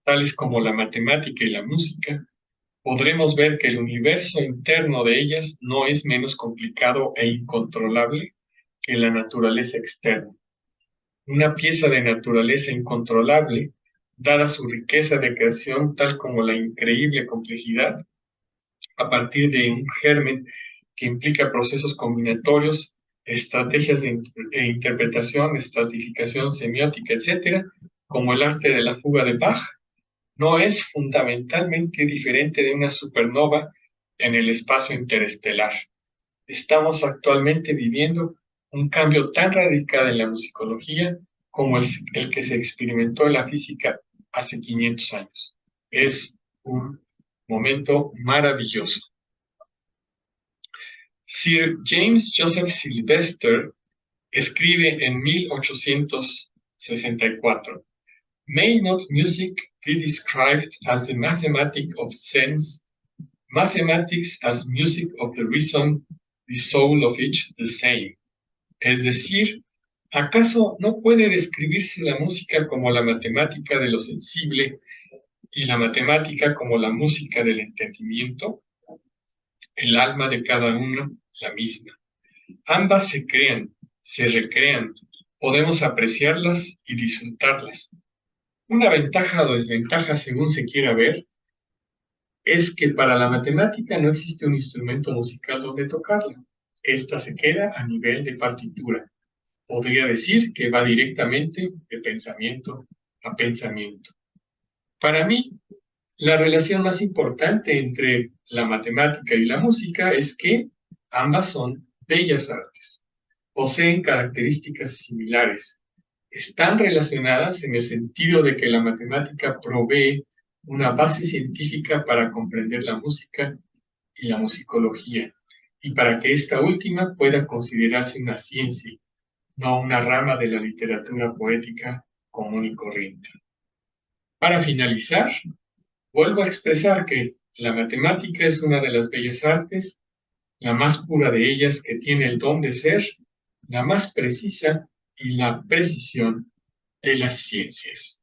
tales como la matemática y la música, podremos ver que el universo interno de ellas no es menos complicado e incontrolable que la naturaleza externa. Una pieza de naturaleza incontrolable, dada su riqueza de creación tal como la increíble complejidad, a partir de un germen que implica procesos combinatorios, estrategias de interpretación, estratificación semiótica, etcétera, como el arte de la fuga de Bach, no es fundamentalmente diferente de una supernova en el espacio interestelar. Estamos actualmente viviendo un cambio tan radical en la musicología como el que se experimentó en la física hace 500 años. Es un momento maravilloso. Sir James Joseph Sylvester escribe en 1864: May not music be described as the mathematics of sense, mathematics as music of the reason, the soul of each the same? Es decir, ¿acaso no puede describirse la música como la matemática de lo sensible y la matemática como la música del entendimiento? El alma de cada uno la misma. Ambas se crean, se recrean, podemos apreciarlas y disfrutarlas. Una ventaja o desventaja, según se quiera ver, es que para la matemática no existe un instrumento musical donde tocarla. Esta se queda a nivel de partitura. Podría decir que va directamente de pensamiento a pensamiento. Para mí, la relación más importante entre la matemática y la música es que ambas son bellas artes. Poseen características similares. Están relacionadas en el sentido de que la matemática provee una base científica para comprender la música y la musicología, y para que esta última pueda considerarse una ciencia, no una rama de la literatura poética común y corriente. Para finalizar, vuelvo a expresar que la matemática es una de las bellas artes, la más pura de ellas, que tiene el don de ser la más precisa y la precisión de las ciencias.